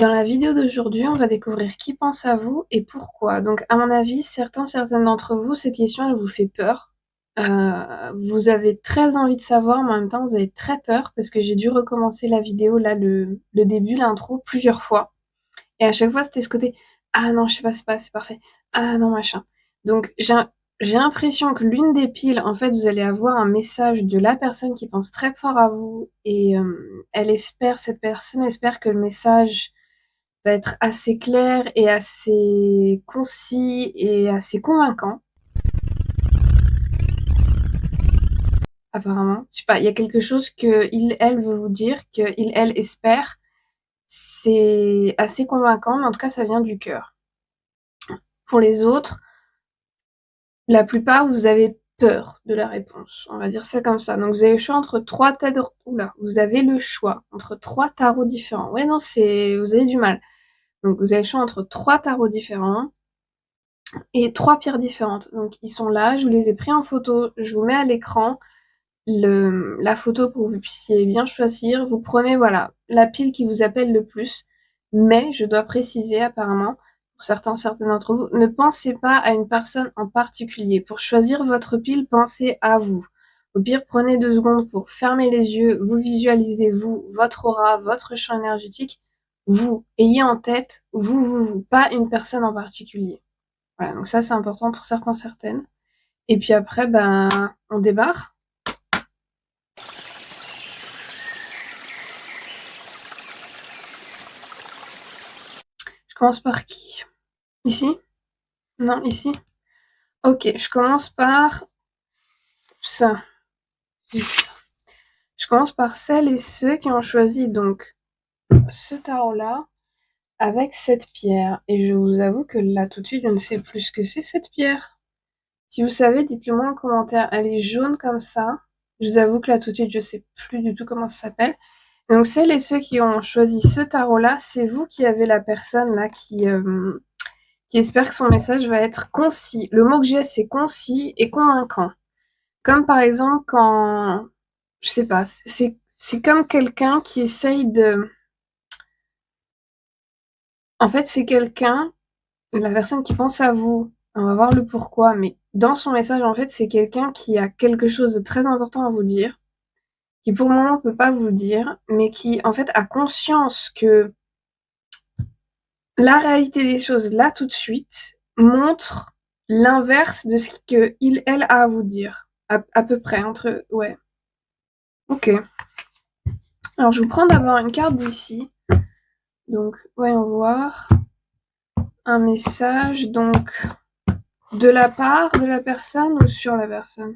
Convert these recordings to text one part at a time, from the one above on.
Dans la vidéo d'aujourd'hui, on va découvrir qui pense à vous et pourquoi. Donc, à mon avis, certaines d'entre vous, cette question, elle vous fait peur. Vous avez très envie de savoir, mais en même temps, vous avez très peur parce que j'ai dû recommencer la vidéo, là, le début, l'intro, plusieurs fois. Et à chaque fois, c'était ce côté, ah non, je sais pas, c'est parfait. Ah non, machin. Donc, j'ai l'impression que l'une des piles, en fait, vous allez avoir un message de la personne qui pense très fort à vous et cette personne espère que le message va être assez clair et assez concis et assez convaincant, apparemment. Je sais pas, il y a quelque chose que elle veut vous dire, que elle espère. C'est assez convaincant, mais en tout cas, ça vient du cœur. Pour les autres, la plupart, vous avez peur de la réponse. On va dire ça comme ça. Donc, vous avez le choix entre trois tarots. Oula, vous avez le choix entre trois tarots différents. Ouais, non, vous avez du mal. Donc, vous avez le choix entre trois tarots différents et trois pierres différentes. Donc ils sont là, je vous les ai pris en photo, je vous mets à l'écran la photo pour que vous puissiez bien choisir. Vous prenez voilà la pile qui vous appelle le plus, mais je dois préciser apparemment pour certains d'entre vous, ne pensez pas à une personne en particulier. Pour choisir votre pile, pensez à vous. Au pire, prenez 2 secondes pour fermer les yeux, vous visualisez vous, votre aura, votre champ énergétique, vous. Ayez en tête vous, pas une personne en particulier. Voilà, donc ça c'est important pour certaines. Et puis après, ben, on débarre. Je commence par qui? Ici? Non, ici? Ok, je commence par ça. Je commence par celles et ceux qui ont choisi donc ce tarot-là avec cette pierre. Et je vous avoue que là tout de suite, je ne sais plus ce que c'est cette pierre. Si vous savez, dites-le moi en commentaire. Elle est jaune comme ça. Je vous avoue que là tout de suite, je sais plus du tout comment ça s'appelle. Donc celles et ceux qui ont choisi ce tarot-là, c'est vous qui avez la personne là qui espère que son message va être concis. Le mot que j'ai, c'est concis et convaincant. Comme par exemple quand, je sais pas, c'est comme quelqu'un qui essaye de... En fait, c'est quelqu'un, la personne qui pense à vous, on va voir le pourquoi, mais dans son message, en fait, c'est quelqu'un qui a quelque chose de très important à vous dire, qui pour le moment peut pas vous le dire, mais qui, en fait, a conscience que la réalité des choses, là, tout de suite, montre l'inverse de ce que elle a à vous dire. À peu près, entre... Ouais. Ok. Alors, je vous prends d'abord une carte d'ici. Donc, voyons voir. Un message, donc, de la part de la personne ou sur la personne?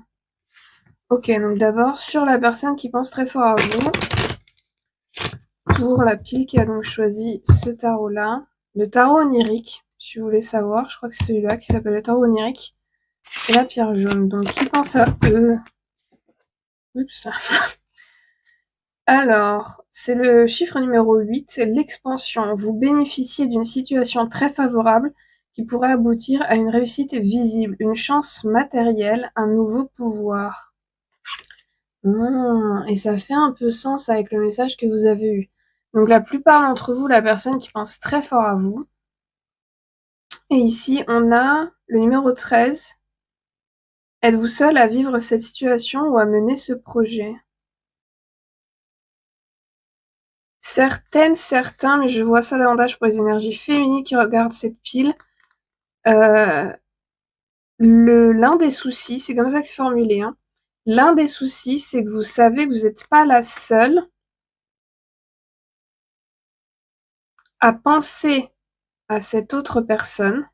Ok, donc d'abord, sur la personne qui pense très fort à vous. Pour la pile qui a donc choisi ce tarot-là. Le tarot onirique, si vous voulez savoir. Je crois que c'est celui-là qui s'appelle le tarot onirique. Et la pierre jaune. Donc, qui pense à eux? Oups. Alors, c'est le chiffre numéro 8, l'expansion. Vous bénéficiez d'une situation très favorable qui pourrait aboutir à une réussite visible, une chance matérielle, un nouveau pouvoir. Et ça fait un peu sens avec le message que vous avez eu. Donc la plupart d'entre vous, la personne qui pense très fort à vous. Et ici, on a le numéro 13. Êtes-vous seul à vivre cette situation ou à mener ce projet? Certains, mais je vois ça davantage pour les énergies féminines qui regardent cette pile. L'un des soucis, c'est comme ça que c'est formulé, hein. L'un des soucis, c'est que vous savez que vous n'êtes pas la seule à penser à cette autre personne.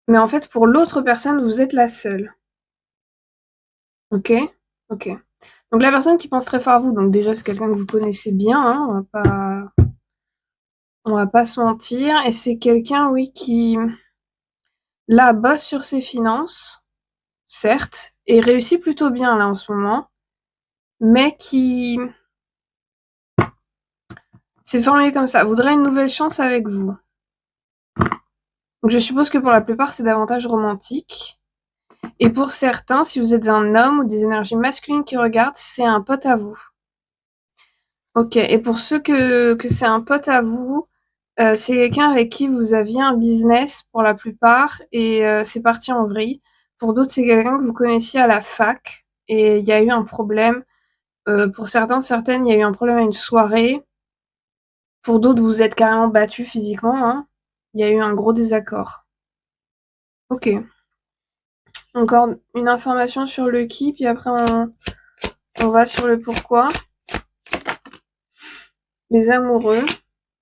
Mais en fait, pour l'autre personne, vous êtes la seule. Ok? Ok. Donc la personne qui pense très fort à vous, donc déjà c'est quelqu'un que vous connaissez bien, hein, on va pas se mentir, et c'est quelqu'un, oui, qui là bosse sur ses finances, certes, et réussit plutôt bien là en ce moment, mais qui, c'est formulé comme ça, voudrait une nouvelle chance avec vous. Donc je suppose que pour la plupart c'est davantage romantique. Et pour certains, si vous êtes un homme ou des énergies masculines qui regardent, c'est un pote à vous. Ok, et pour ceux que c'est un pote à vous, c'est quelqu'un avec qui vous aviez un business pour la plupart et c'est parti en vrille. Pour d'autres, c'est quelqu'un que vous connaissiez à la fac et il y a eu un problème. Pour certains, certaines, il y a eu un problème à une soirée. Pour d'autres, vous êtes carrément battus physiquement, hein. Il y a eu un gros désaccord. Ok. Encore une information sur le qui, puis après on va sur le pourquoi. Les amoureux.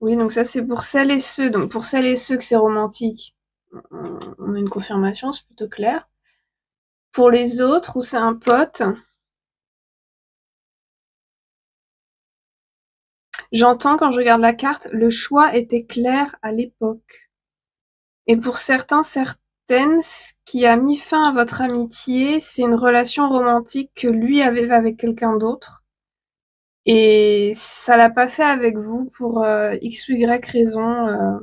Oui, donc ça c'est pour celles et ceux. Donc pour celles et ceux que c'est romantique, on a une confirmation, c'est plutôt clair. Pour les autres, où c'est un pote, j'entends quand je regarde la carte, le choix était clair à l'époque. Et pour certains, certaines, ce qui a mis fin à votre amitié, c'est une relation romantique que lui avait avec quelqu'un d'autre. Et ça l'a pas fait avec vous pour X ou Y raison.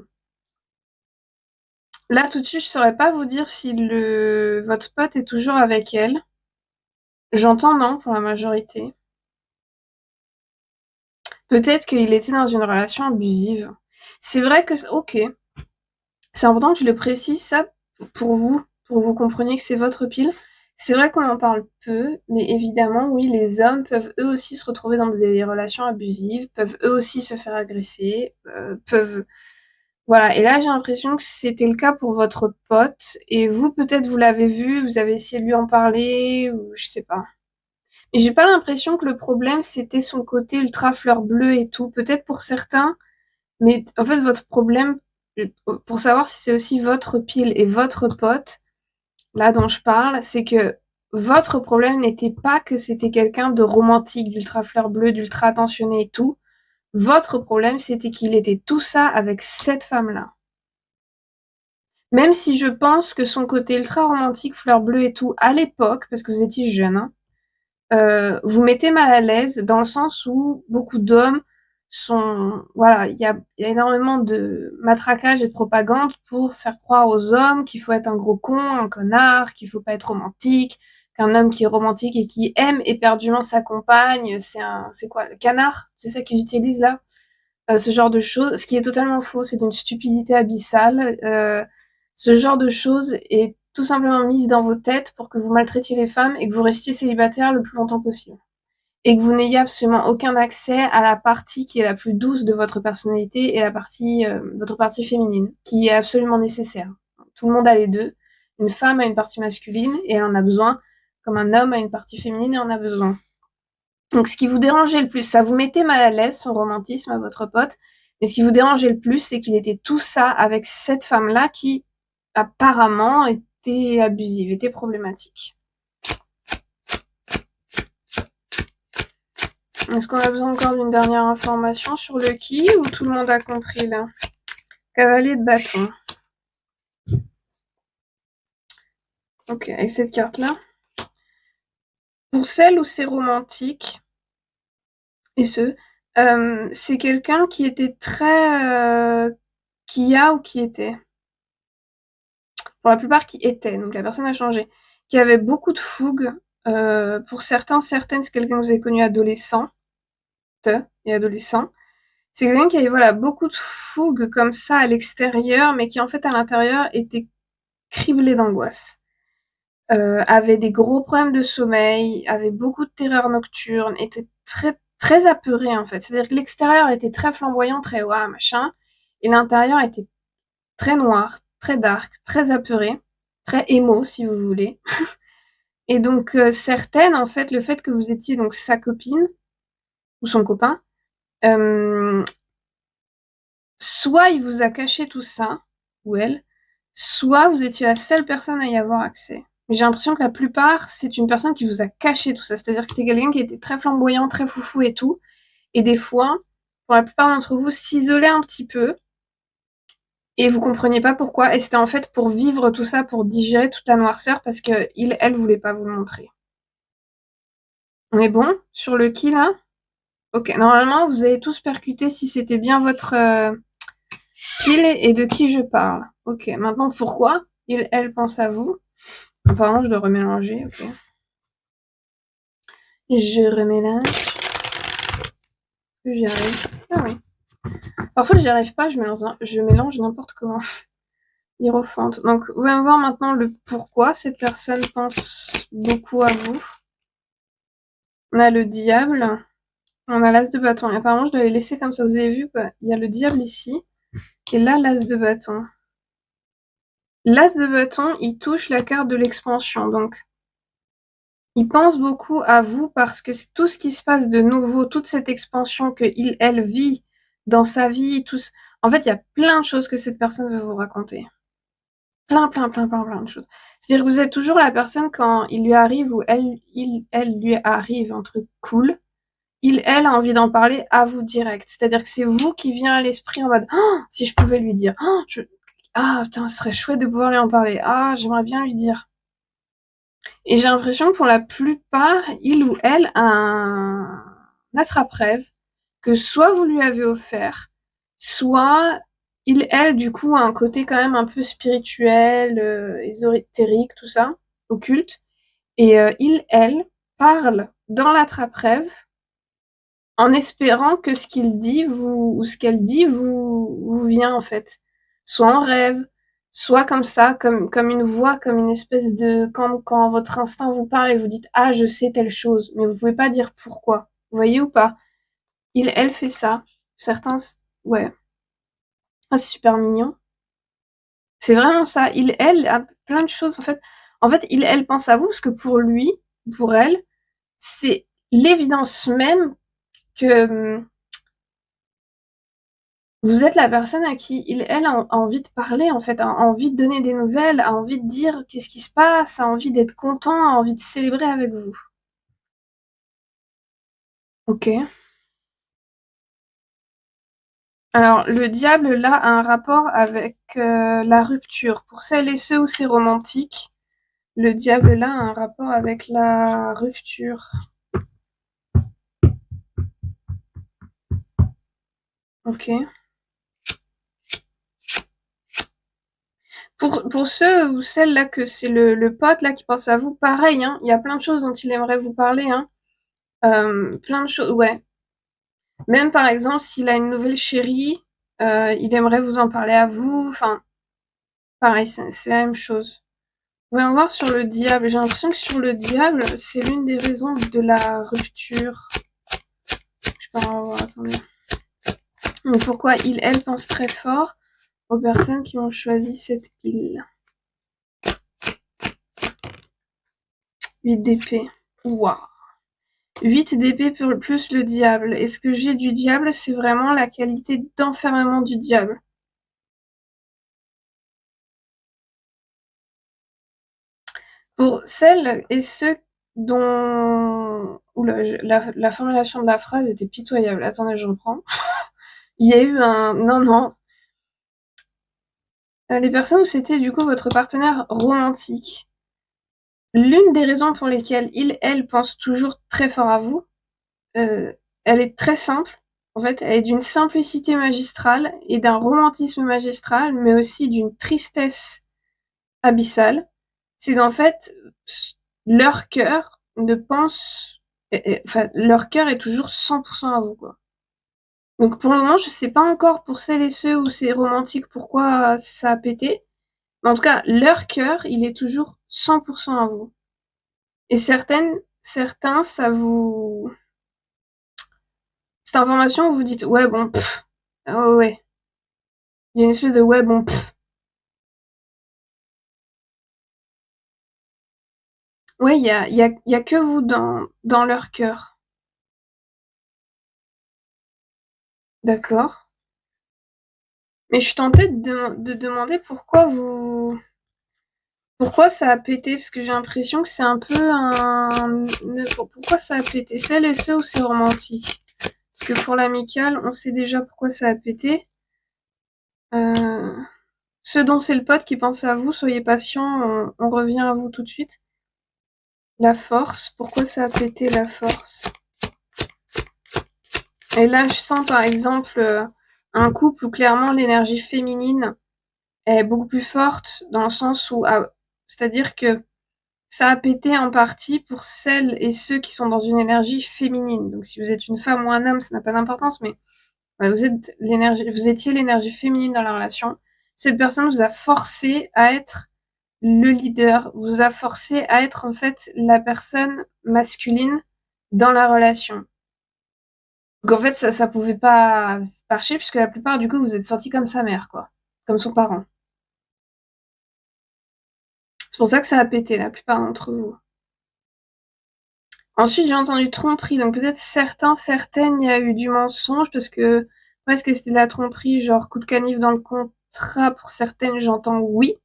Là, tout de suite, je saurais pas vous dire si votre pote est toujours avec elle. J'entends non pour la majorité. Peut-être qu'il était dans une relation abusive. C'est vrai que, ok, c'est important que je le précise ça pour que vous compreniez que c'est votre pile. C'est vrai qu'on en parle peu, mais évidemment, oui, les hommes peuvent eux aussi se retrouver dans des relations abusives, peuvent eux aussi se faire agresser, peuvent... Voilà, et là j'ai l'impression que c'était le cas pour votre pote, et vous peut-être vous l'avez vu, vous avez essayé de lui en parler, ou je sais pas. Et j'ai pas l'impression que le problème c'était son côté ultra fleur bleue et tout. Peut-être pour certains, mais en fait votre problème, pour savoir si c'est aussi votre pile et votre pote, là dont je parle, c'est que votre problème n'était pas que c'était quelqu'un de romantique, d'ultra fleur bleue, d'ultra attentionné et tout. Votre problème c'était qu'il était tout ça avec cette femme-là. Même si je pense que son côté ultra romantique, fleur bleue et tout, à l'époque, parce que vous étiez jeune, hein, vous mettez mal à l'aise dans le sens où beaucoup d'hommes sont... Voilà, il y a énormément de matraquage et de propagande pour faire croire aux hommes qu'il faut être un gros con, un connard, qu'il faut pas être romantique, qu'un homme qui est romantique et qui aime éperdument sa compagne, c'est quoi, le canard? C'est ça qu'ils utilisent là? Ce genre de choses, ce qui est totalement faux, c'est d'une stupidité abyssale. Ce genre de choses est tout simplement mise dans vos têtes pour que vous maltraitiez les femmes et que vous restiez célibataire le plus longtemps possible. Et que vous n'ayez absolument aucun accès à la partie qui est la plus douce de votre personnalité et votre partie féminine, qui est absolument nécessaire. Tout le monde a les deux. Une femme a une partie masculine et elle en a besoin, comme un homme a une partie féminine et en a besoin. Donc ce qui vous dérangeait le plus, ça vous mettait mal à l'aise, son romantisme à votre pote, mais ce qui vous dérangeait le plus, c'est qu'il était tout ça avec cette femme-là qui, apparemment, était abusive, était problématique. Est-ce qu'on a besoin encore d'une dernière information sur le qui, ou tout le monde a compris là? Cavalier de bâton. Ok, avec cette carte-là. Pour celle où c'est romantique, et c'est quelqu'un qui était très... qui a ou qui était. Pour la plupart qui était, donc la personne a changé, qui avait beaucoup de fougue. Pour certains, certaines, c'est quelqu'un que vous avez connu adolescent et adolescent. C'est quelqu'un qui avait voilà, beaucoup de fougue comme ça à l'extérieur, mais qui en fait à l'intérieur était criblé d'angoisse. Avait des gros problèmes de sommeil, avait beaucoup de terreurs nocturnes, était très très apeuré en fait. C'est-à-dire que l'extérieur était très flamboyant, très ouah, machin, et l'intérieur était très noir, très dark, très apeuré, très émo si vous voulez. Et donc certaines, en fait, le fait que vous étiez donc sa copine ou son copain, euh, soit il vous a caché tout ça, ou elle, soit vous étiez la seule personne à y avoir accès. Mais j'ai l'impression que la plupart, c'est une personne qui vous a caché tout ça. C'est-à-dire que c'était quelqu'un qui était très flamboyant, très foufou et tout. Et des fois, pour la plupart d'entre vous, s'isolait un petit peu et vous compreniez pas pourquoi. Et c'était en fait pour vivre tout ça, pour digérer toute la noirceur parce que elle voulait pas vous le montrer. On est bon sur le qui là? Ok, normalement vous avez tous percuté si c'était bien votre pile et de qui je parle. Ok, maintenant pourquoi elle pense à vous? Apparemment je dois remélanger, ok. Je remélange. Est-ce que j'y arrive? Ah oui. Parfois, j'y arrive pas, je mélange n'importe comment. Hiérophante. Donc, on va voir maintenant le pourquoi cette personne pense beaucoup à vous. On a le diable. On a l'as de bâton. Et apparemment, je dois les laisser comme ça. Vous avez vu, quoi. Il y a le diable ici. Et là, l'as de bâton. L'as de bâton, il touche la carte de l'expansion. Donc, il pense beaucoup à vous parce que tout ce qui se passe de nouveau, toute cette expansion que elle vit dans sa vie, en fait, il y a plein de choses que cette personne veut vous raconter. Plein de choses. C'est-à-dire que vous êtes toujours la personne quand il lui arrive ou elle lui arrive un truc cool, elle a envie d'en parler à vous direct. C'est-à-dire que c'est vous qui vient à l'esprit en mode oh, si je pouvais lui dire, oh, ah putain, ce serait chouette de pouvoir lui en parler. Ah, j'aimerais bien lui dire. Et j'ai l'impression que pour la plupart, il ou elle a un attrape-rêve que soit vous lui avez offert, soit elle, du coup, a un côté quand même un peu spirituel, ésotérique, tout ça, occulte. Et elle, parle dans l'attrape-rêve en espérant que ce qu'il dit ou ce qu'elle dit vous vient, en fait. Soit en rêve, soit comme ça, comme une voix, comme une espèce de... Quand votre instinct vous parle et vous dites « Ah, je sais telle chose », mais vous pouvez pas dire pourquoi. Vous voyez ou pas? Elle fait ça. Certains... Ouais. Ah, c'est super mignon. C'est vraiment ça. Elle a plein de choses. En fait, elle pense à vous parce que pour lui, pour elle, c'est l'évidence même que vous êtes la personne à qui elle a envie de parler, en fait, a envie de donner des nouvelles, a envie de dire qu'est-ce qui se passe, a envie d'être content, a envie de célébrer avec vous. Ok. Alors, le diable, là, a un rapport avec la rupture. Pour celles et ceux où c'est romantique, le diable, là, a un rapport avec la rupture. Ok. Pour ceux ou celles là que c'est le pote là qui pense à vous, pareil, hein, il y a plein de choses dont il aimerait vous parler, hein. Plein de choses, ouais. Même par exemple, s'il a une nouvelle chérie, il aimerait vous en parler à vous. Enfin, pareil, c'est la même chose. Voyons voir sur le diable. J'ai l'impression que sur le diable, c'est l'une des raisons de la rupture. Je peux en voir, attendez. Donc pourquoi elle pense très fort aux personnes qui ont choisi cette pile. 8 d'épée. Waouh. 8 d'épée plus le diable. Est-ce que j'ai du diable? C'est vraiment la qualité d'enfermement du diable. Pour celles et ceux dont... Oula, la formulation de la phrase était pitoyable. Attendez, je reprends. Il y a eu un... Non, non. Les personnes où c'était du coup votre partenaire romantique. L'une des raisons pour lesquelles elle pense toujours très fort à vous, elle est très simple. En fait, elle est d'une simplicité magistrale et d'un romantisme magistral, mais aussi d'une tristesse abyssale. C'est qu'en fait, leur cœur ne pense... Enfin, leur cœur est toujours 100% à vous, quoi. Donc pour le moment, je sais pas encore pour celles et ceux où c'est romantique pourquoi ça a pété. Mais en tout cas, leur cœur, il est toujours 100% à vous. Et certains, ça vous... Cette information, vous dites, ouais, bon, pff, oh, ouais. Il y a une espèce de ouais, bon, pff. Ouais, il y a que vous dans leur cœur. D'accord. Mais je suis tentée de demander pourquoi ça a pété, parce que j'ai l'impression que c'est un peu un... Pourquoi ça a pété? Celles et ceux où c'est romantique. Parce que pour l'amical, on sait déjà pourquoi ça a pété. Ceux dont c'est le pote qui pense à vous, soyez patient, on revient à vous tout de suite. La force, pourquoi ça a pété la force? Et là, je sens par exemple un couple où clairement l'énergie féminine est beaucoup plus forte dans le sens où, c'est-à-dire que Ça a pété en partie pour celles et ceux qui sont dans une énergie féminine. Donc si vous êtes une femme ou un homme, ça n'a pas d'importance, mais vous étiez l'énergie féminine dans la relation. Cette personne vous a forcé à être le leader, vous a forcé à être en fait la personne masculine dans la relation. Donc en fait, ça pouvait pas marcher puisque la plupart du coup vous êtes sortis comme sa mère, quoi, comme son parent. C'est pour ça que ça a pété la plupart d'entre vous. Ensuite, j'ai entendu tromperie, donc peut-être certaines, il y a eu du mensonge parce que presque c'était de la tromperie, genre coup de canif dans le contrat. Pour certaines, j'entends oui.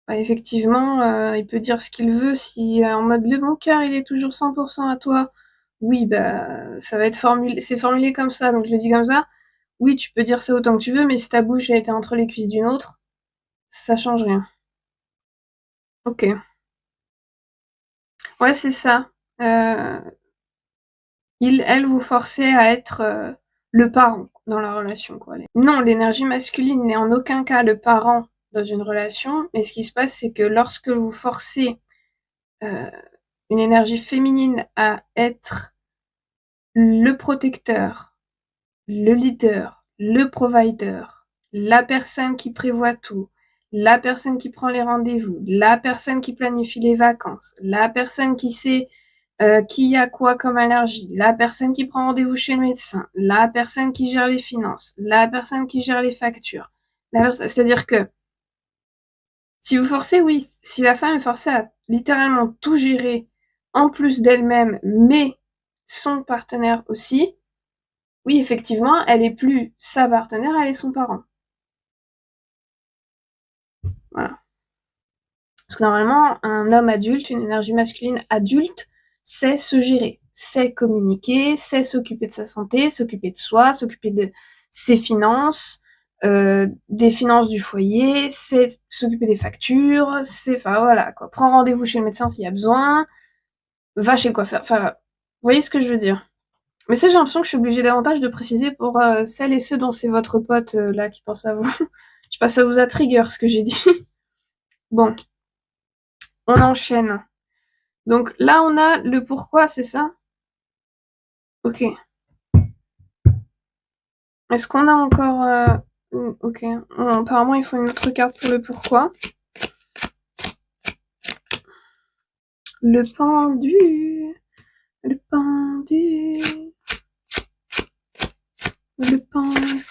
Bah, effectivement, il peut dire ce qu'il veut si en mode le bon cœur, il est toujours 100% à toi. Oui, bah ça va être formulé, c'est formulé comme ça, donc je le dis comme ça. Oui, tu peux dire ça autant que tu veux, mais si ta bouche a été entre les cuisses d'une autre, ça change rien. Ok. Ouais, c'est ça. Euh, elle vous forçait à être le parent dans la relation, quoi. Non, l'énergie masculine n'est en aucun cas le parent dans une relation, mais ce qui se passe, c'est que lorsque vous forcez euh, une énergie féminine à être le protecteur, le leader, le provider, la personne qui prévoit tout, la personne qui prend les rendez-vous, la personne qui planifie les vacances, la personne qui sait qui a quoi comme allergie, la personne qui prend rendez-vous chez le médecin, la personne qui gère les finances, la personne qui gère les factures. C'est-à-dire que si vous forcez, oui, si la femme est forcée à littéralement tout gérer en plus d'elle-même, mais son partenaire aussi, oui, effectivement, elle est plus sa partenaire, elle est son parent. Voilà. Parce que normalement, un homme adulte, une énergie masculine adulte, sait se gérer, sait communiquer, sait s'occuper de sa santé, s'occuper de soi, s'occuper de ses finances, des finances du foyer, sait s'occuper des factures, enfin voilà quoi. Prends rendez-vous chez le médecin s'il y a besoin, va chez le coiffeur. Enfin, vous voyez ce que je veux dire. Mais ça, j'ai l'impression que je suis obligée davantage de préciser pour celles et ceux dont c'est votre pote là qui pense à vous. Je sais pas, ça vous a trigger ce que j'ai dit. Bon, on enchaîne. Donc là, on a le pourquoi, c'est ça? Ok. Est-ce qu'on a encore... ok. Apparemment, il faut une autre carte pour le pourquoi. Le pendu. Le pendu. Le pendu.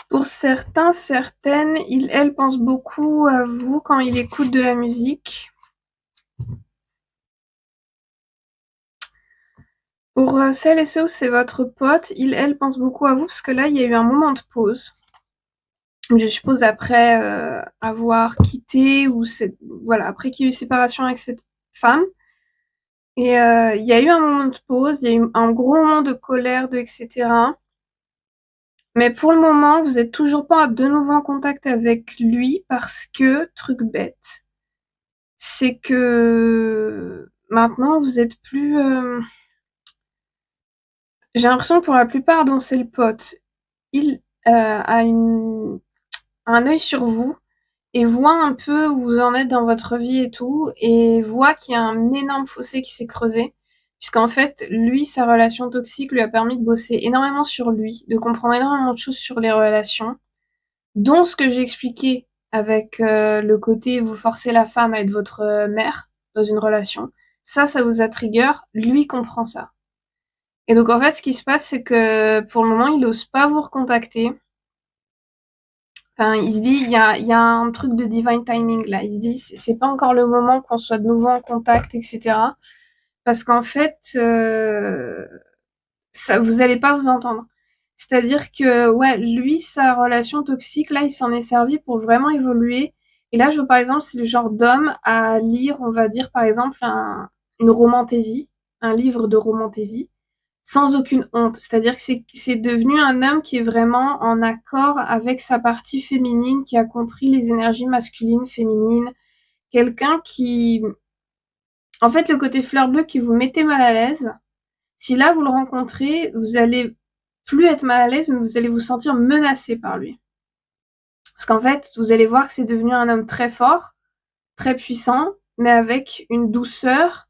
Pour certains, certaines, elle pense beaucoup à vous quand il écoute de la musique. Pour celles et ceux où c'est votre pote, elle pense beaucoup à vous parce que là, il y a eu un moment de pause. Je suppose après avoir quitté ou voilà, après qu'il y ait eu séparation avec cette femme. Et il y a eu un moment de pause, il y a eu un gros moment de colère, etc. Mais pour le moment, vous êtes toujours pas de nouveau en contact avec lui parce que, truc bête, c'est que maintenant vous êtes plus... J'ai l'impression que pour la plupart dont c'est le pote, il a un œil sur vous et voit un peu où vous en êtes dans votre vie et tout, et voit qu'il y a un énorme fossé qui s'est creusé, puisqu'en fait, lui, sa relation toxique lui a permis de bosser énormément sur lui, de comprendre énormément de choses sur les relations, dont ce que j'ai expliqué avec le côté vous forcez la femme à être votre mère dans une relation. Ça vous a trigger, lui comprend ça. Et donc en fait, ce qui se passe, c'est que pour le moment, il n'ose pas vous recontacter. Enfin, il se dit, il y a un truc de divine timing là. Il se dit, c'est pas encore le moment qu'on soit de nouveau en contact, etc. Parce qu'en fait, ça, vous allez pas vous entendre. C'est-à-dire que, ouais, lui, sa relation toxique, là, il s'en est servi pour vraiment évoluer. Et là, je vois par exemple, c'est le genre d'homme à lire, on va dire, par exemple, une romantaisie, un livre de romantaisie sans aucune honte. C'est-à-dire que c'est devenu un homme qui est vraiment en accord avec sa partie féminine, qui a compris les énergies masculines, féminines. Quelqu'un qui... En fait, le côté fleur bleue qui vous mettait mal à l'aise, si là vous le rencontrez, vous allez plus être mal à l'aise, mais vous allez vous sentir menacé par lui. Parce qu'en fait, vous allez voir que c'est devenu un homme très fort, très puissant, mais avec une douceur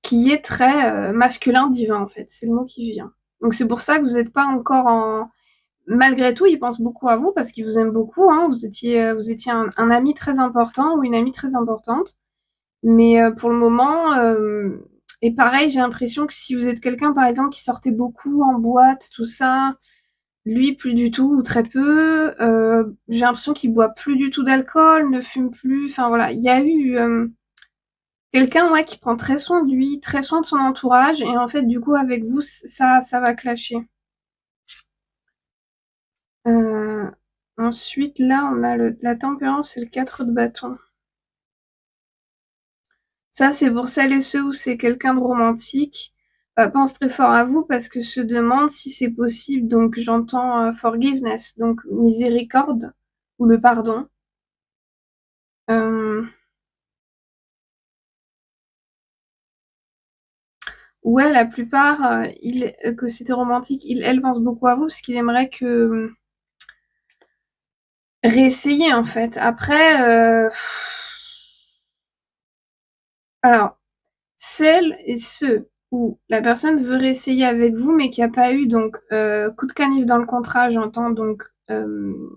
qui est très masculin divin, en fait. C'est le mot qui vient. Donc c'est pour ça que vous n'êtes pas encore en... Malgré tout, il pense beaucoup à vous parce qu'il vous aime beaucoup. Hein. Vous étiez un ami très important ou une amie très importante. Mais pour le moment, et pareil, j'ai l'impression que si vous êtes quelqu'un, par exemple, qui sortait beaucoup en boîte, tout ça, lui, plus du tout ou très peu. J'ai l'impression qu'il boit plus du tout d'alcool, ne fume plus. Enfin voilà, il y a eu quelqu'un ouais, qui prend très soin de lui, très soin de son entourage. Et en fait, du coup, avec vous, ça va clasher. Euh, Ensuite, là, on a la tempérance et le 4 de bâton. Ça, c'est pour celles et ceux où c'est quelqu'un de romantique. Pense très fort à vous parce que se demande si c'est possible. Donc, j'entends forgiveness, donc miséricorde ou le pardon. Euh, ouais, la plupart, que c'était romantique, elle pense beaucoup à vous parce qu'il aimerait que réessayer en fait. Après, alors, celles et ceux où la personne veut réessayer avec vous mais qui a pas eu donc coup de canif dans le contrat, j'entends donc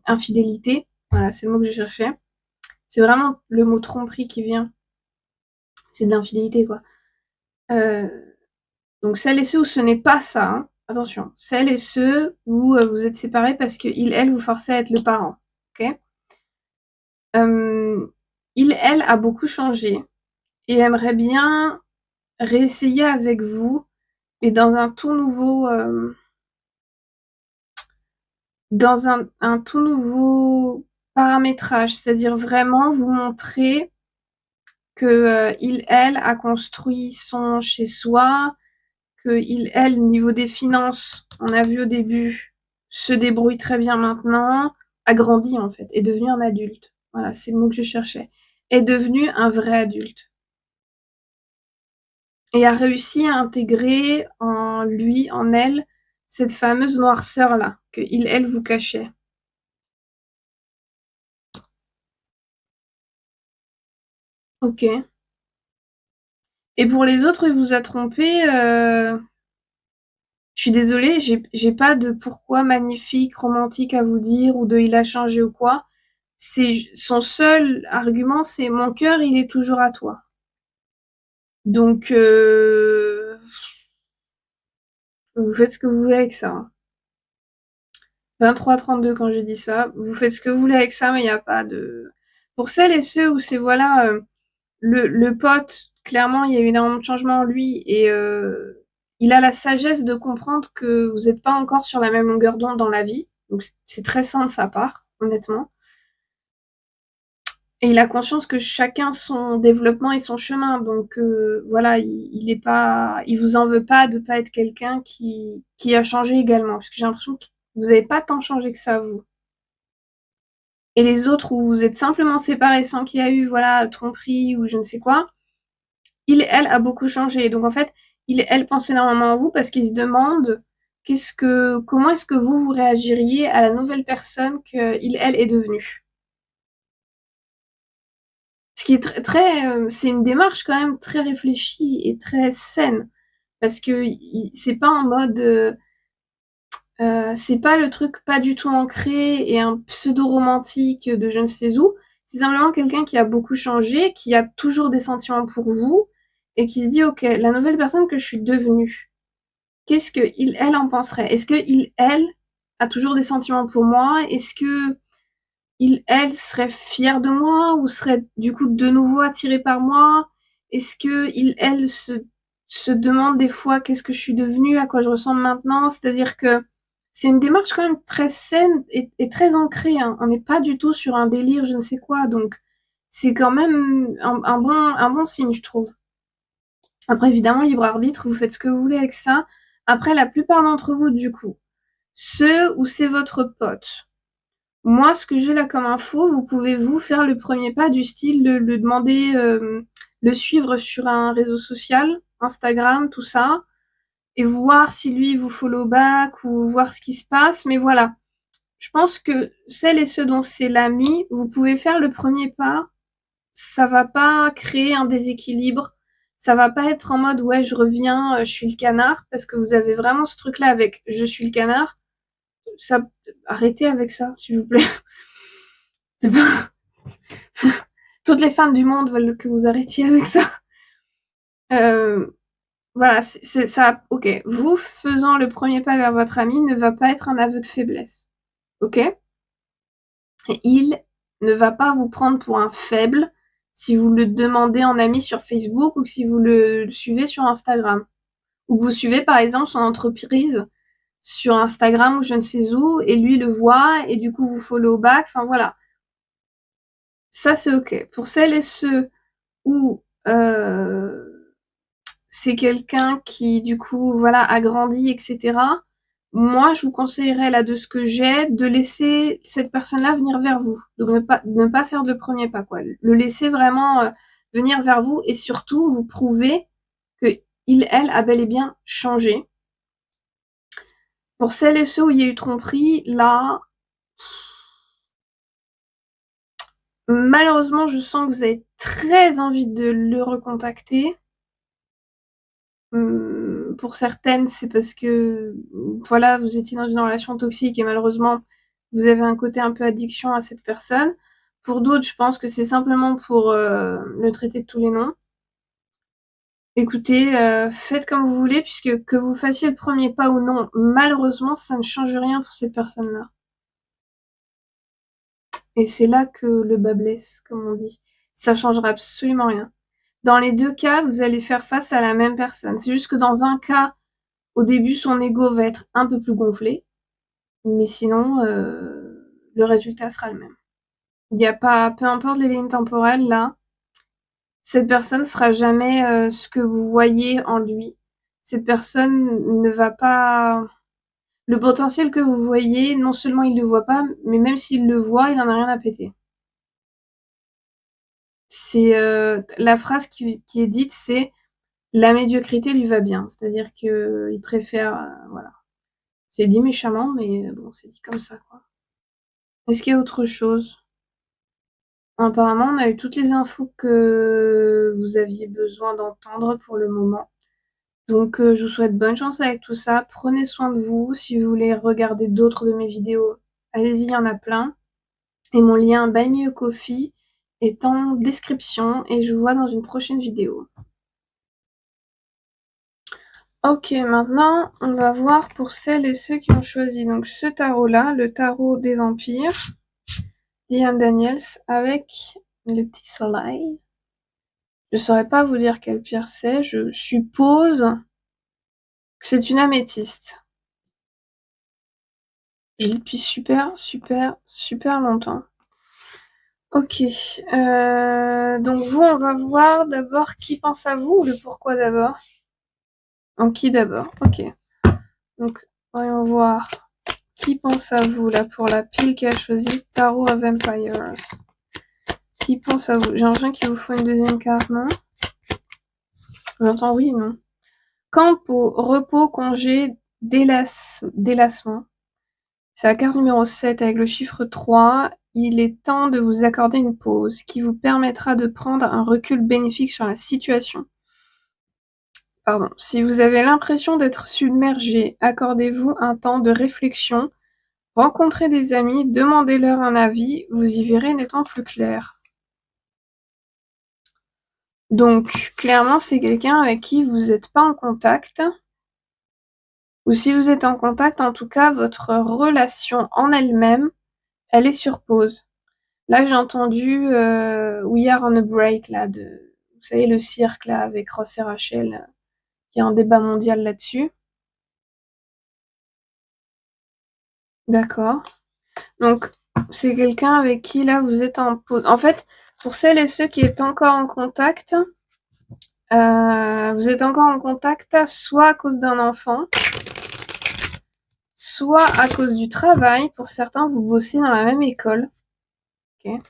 infidélité. Voilà, c'est le mot que je cherchais. C'est vraiment le mot tromperie qui vient. C'est de l'infidélité quoi. Euh, Donc celles et ceux où ce n'est pas ça, hein. Attention, celles et ceux où vous êtes séparés parce que elle vous forçait à être le parent. Ok. Euh, elle a beaucoup changé et aimerait bien réessayer avec vous et dans un tout nouveau, dans un tout nouveau paramétrage, c'est-à-dire vraiment vous montrer que elle a construit son chez soi, que elle, niveau des finances, on a vu au début, se débrouille très bien maintenant, a grandi en fait, est devenu un adulte. Voilà, c'est le mot que je cherchais. Est devenu un vrai adulte. Et a réussi à intégrer en lui, en elle, cette fameuse noirceur-là, que elle vous cachait. Ok. Et pour les autres, il vous a trompé. Je suis désolée, j'ai pas de pourquoi magnifique, romantique à vous dire ou de il a changé ou quoi. C'est son seul argument, c'est mon cœur, il est toujours à toi. Donc vous faites ce que vous voulez avec ça. Hein. 23-32 quand j'ai dit ça, vous faites ce que vous voulez avec ça, mais il n'y a pas de. Pour celles et ceux où c'est voilà le pote, clairement il y a eu énormément de changements en lui et il a la sagesse de comprendre que vous n'êtes pas encore sur la même longueur d'onde dans la vie. Donc c'est très sain de sa part, honnêtement. Et il a conscience que chacun son développement et son chemin. Donc voilà, il est pas, il vous en veut pas de pas être quelqu'un qui a changé également, parce que j'ai l'impression que vous n'avez pas tant changé que ça vous. Et les autres où vous êtes simplement séparés sans qu'il y a eu voilà tromperie ou je ne sais quoi, elle a beaucoup changé. Donc en fait, elle pense énormément à vous parce qu'il se demande comment est-ce que vous réagiriez à la nouvelle personne que elle est devenue. Ce qui est c'est une démarche quand même très réfléchie et très saine parce que c'est pas en mode, c'est pas le truc pas du tout ancré et un pseudo romantique de je ne sais où. C'est simplement quelqu'un qui a beaucoup changé, qui a toujours des sentiments pour vous et qui se dit ok, la nouvelle personne que je suis devenue, qu'est-ce que elle en penserait? Est-ce que elle a toujours des sentiments pour moi? Est-ce que elle serait fière de moi ou serait du coup de nouveau attirée par moi? Est-ce que elle se demande des fois qu'est-ce que je suis devenue, à quoi je ressemble maintenant? C'est-à-dire que c'est une démarche quand même très saine et très ancrée. Hein. On n'est pas du tout sur un délire, je ne sais quoi. Donc c'est quand même un bon signe, je trouve. Après, évidemment, libre arbitre, vous faites ce que vous voulez avec ça. Après, la plupart d'entre vous, du coup, ceux où c'est votre pote, moi, ce que j'ai là comme info, vous pouvez vous faire le premier pas du style le demander, le suivre sur un réseau social, Instagram, tout ça, et voir si lui vous follow back ou voir ce qui se passe. Mais voilà, je pense que celles et ceux dont c'est l'ami, vous pouvez faire le premier pas. Ça va pas créer un déséquilibre. Ça va pas être en mode ouais, je reviens, je suis le canard, parce que vous avez vraiment ce truc-là avec je suis le canard. Ça, arrêtez avec ça, s'il vous plaît. C'est pas... Toutes les femmes du monde veulent que vous arrêtiez avec ça. Voilà, c'est ça. Ok, vous faisant le premier pas vers votre ami ne va pas être un aveu de faiblesse. Ok? Et il ne va pas vous prendre pour un faible si vous le demandez en ami sur Facebook ou si vous le suivez sur Instagram. Ou que vous suivez par exemple son entreprise sur Instagram ou je ne sais où, et lui le voit, et du coup vous follow back, enfin voilà. Ça c'est ok. Pour celles et ceux où c'est quelqu'un qui du coup voilà a grandi, etc. Moi je vous conseillerais là de ce que j'ai de laisser cette personne-là venir vers vous. Donc ne pas faire le premier pas quoi. Le laisser vraiment venir vers vous et surtout vous prouver que elle a bel et bien changé. Pour celles et ceux où il y a eu tromperie, là, malheureusement, je sens que vous avez très envie de le recontacter. Pour certaines, c'est parce que, voilà, vous étiez dans une relation toxique et malheureusement, vous avez un côté un peu addiction à cette personne. Pour d'autres, je pense que c'est simplement pour le traiter de tous les noms. Écoutez, faites comme vous voulez, puisque que vous fassiez le premier pas ou non, malheureusement, ça ne change rien pour cette personne-là. Et c'est là que le bas blesse, comme on dit. Ça changera absolument rien. Dans les deux cas, vous allez faire face à la même personne. C'est juste que dans un cas, au début, son ego va être un peu plus gonflé, mais sinon, le résultat sera le même. Il n'y a pas, peu importe les lignes temporelles, là, cette personne sera jamais ce que vous voyez en lui. Cette personne ne va pas... Le potentiel que vous voyez, non seulement il le voit pas, mais même s'il le voit, il en a rien à péter. C'est la phrase qui est dite, c'est la médiocrité lui va bien. C'est-à-dire que il préfère, voilà. C'est dit méchamment, mais bon, c'est dit comme ça, quoi. Est-ce qu'il y a autre chose? Apparemment, on a eu toutes les infos que vous aviez besoin d'entendre pour le moment. Donc, je vous souhaite bonne chance avec tout ça. Prenez soin de vous. Si vous voulez regarder d'autres de mes vidéos, allez-y, il y en a plein. Et mon lien Buy Me a Coffee est en description et je vous vois dans une prochaine vidéo. Ok, maintenant, on va voir pour celles et ceux qui ont choisi donc ce tarot-là, le tarot des vampires, Diane Daniels, avec le petit soleil. Je saurais pas vous dire quelle pierre c'est, je suppose que c'est une améthyste. Je l'ai depuis super longtemps. Ok, donc vous, on va voir d'abord qui pense à vous ou le pourquoi d'abord? En qui d'abord? Ok. Donc, voyons voir qui pense à vous là pour la pile qui a choisi Tarot of Empires. Qui pense à vous? J'ai l'impression qu'il vous faut une deuxième carte, non? J'entends oui, non. Campo, repos, congé, délassement. C'est la carte numéro 7 avec le chiffre 3. Il est temps de vous accorder une pause qui vous permettra de prendre un recul bénéfique sur la situation. Pardon. Si vous avez l'impression d'être submergé, accordez-vous un temps de réflexion. Rencontrez des amis, demandez-leur un avis, vous y verrez nettement plus clair. Donc, clairement, c'est quelqu'un avec qui vous n'êtes pas en contact. Ou si vous êtes en contact, en tout cas, votre relation en elle-même, elle est sur pause. Là, j'ai entendu We Are on a Break, là, vous savez, le cirque, là, avec Ross et Rachel, qui a un débat mondial là-dessus. D'accord. Donc, c'est quelqu'un avec qui, là, vous êtes en pause. En fait, pour celles et ceux qui est encore en contact, vous êtes encore en contact soit à cause d'un enfant, soit à cause du travail. Pour certains, vous bossez dans la même école. Okay.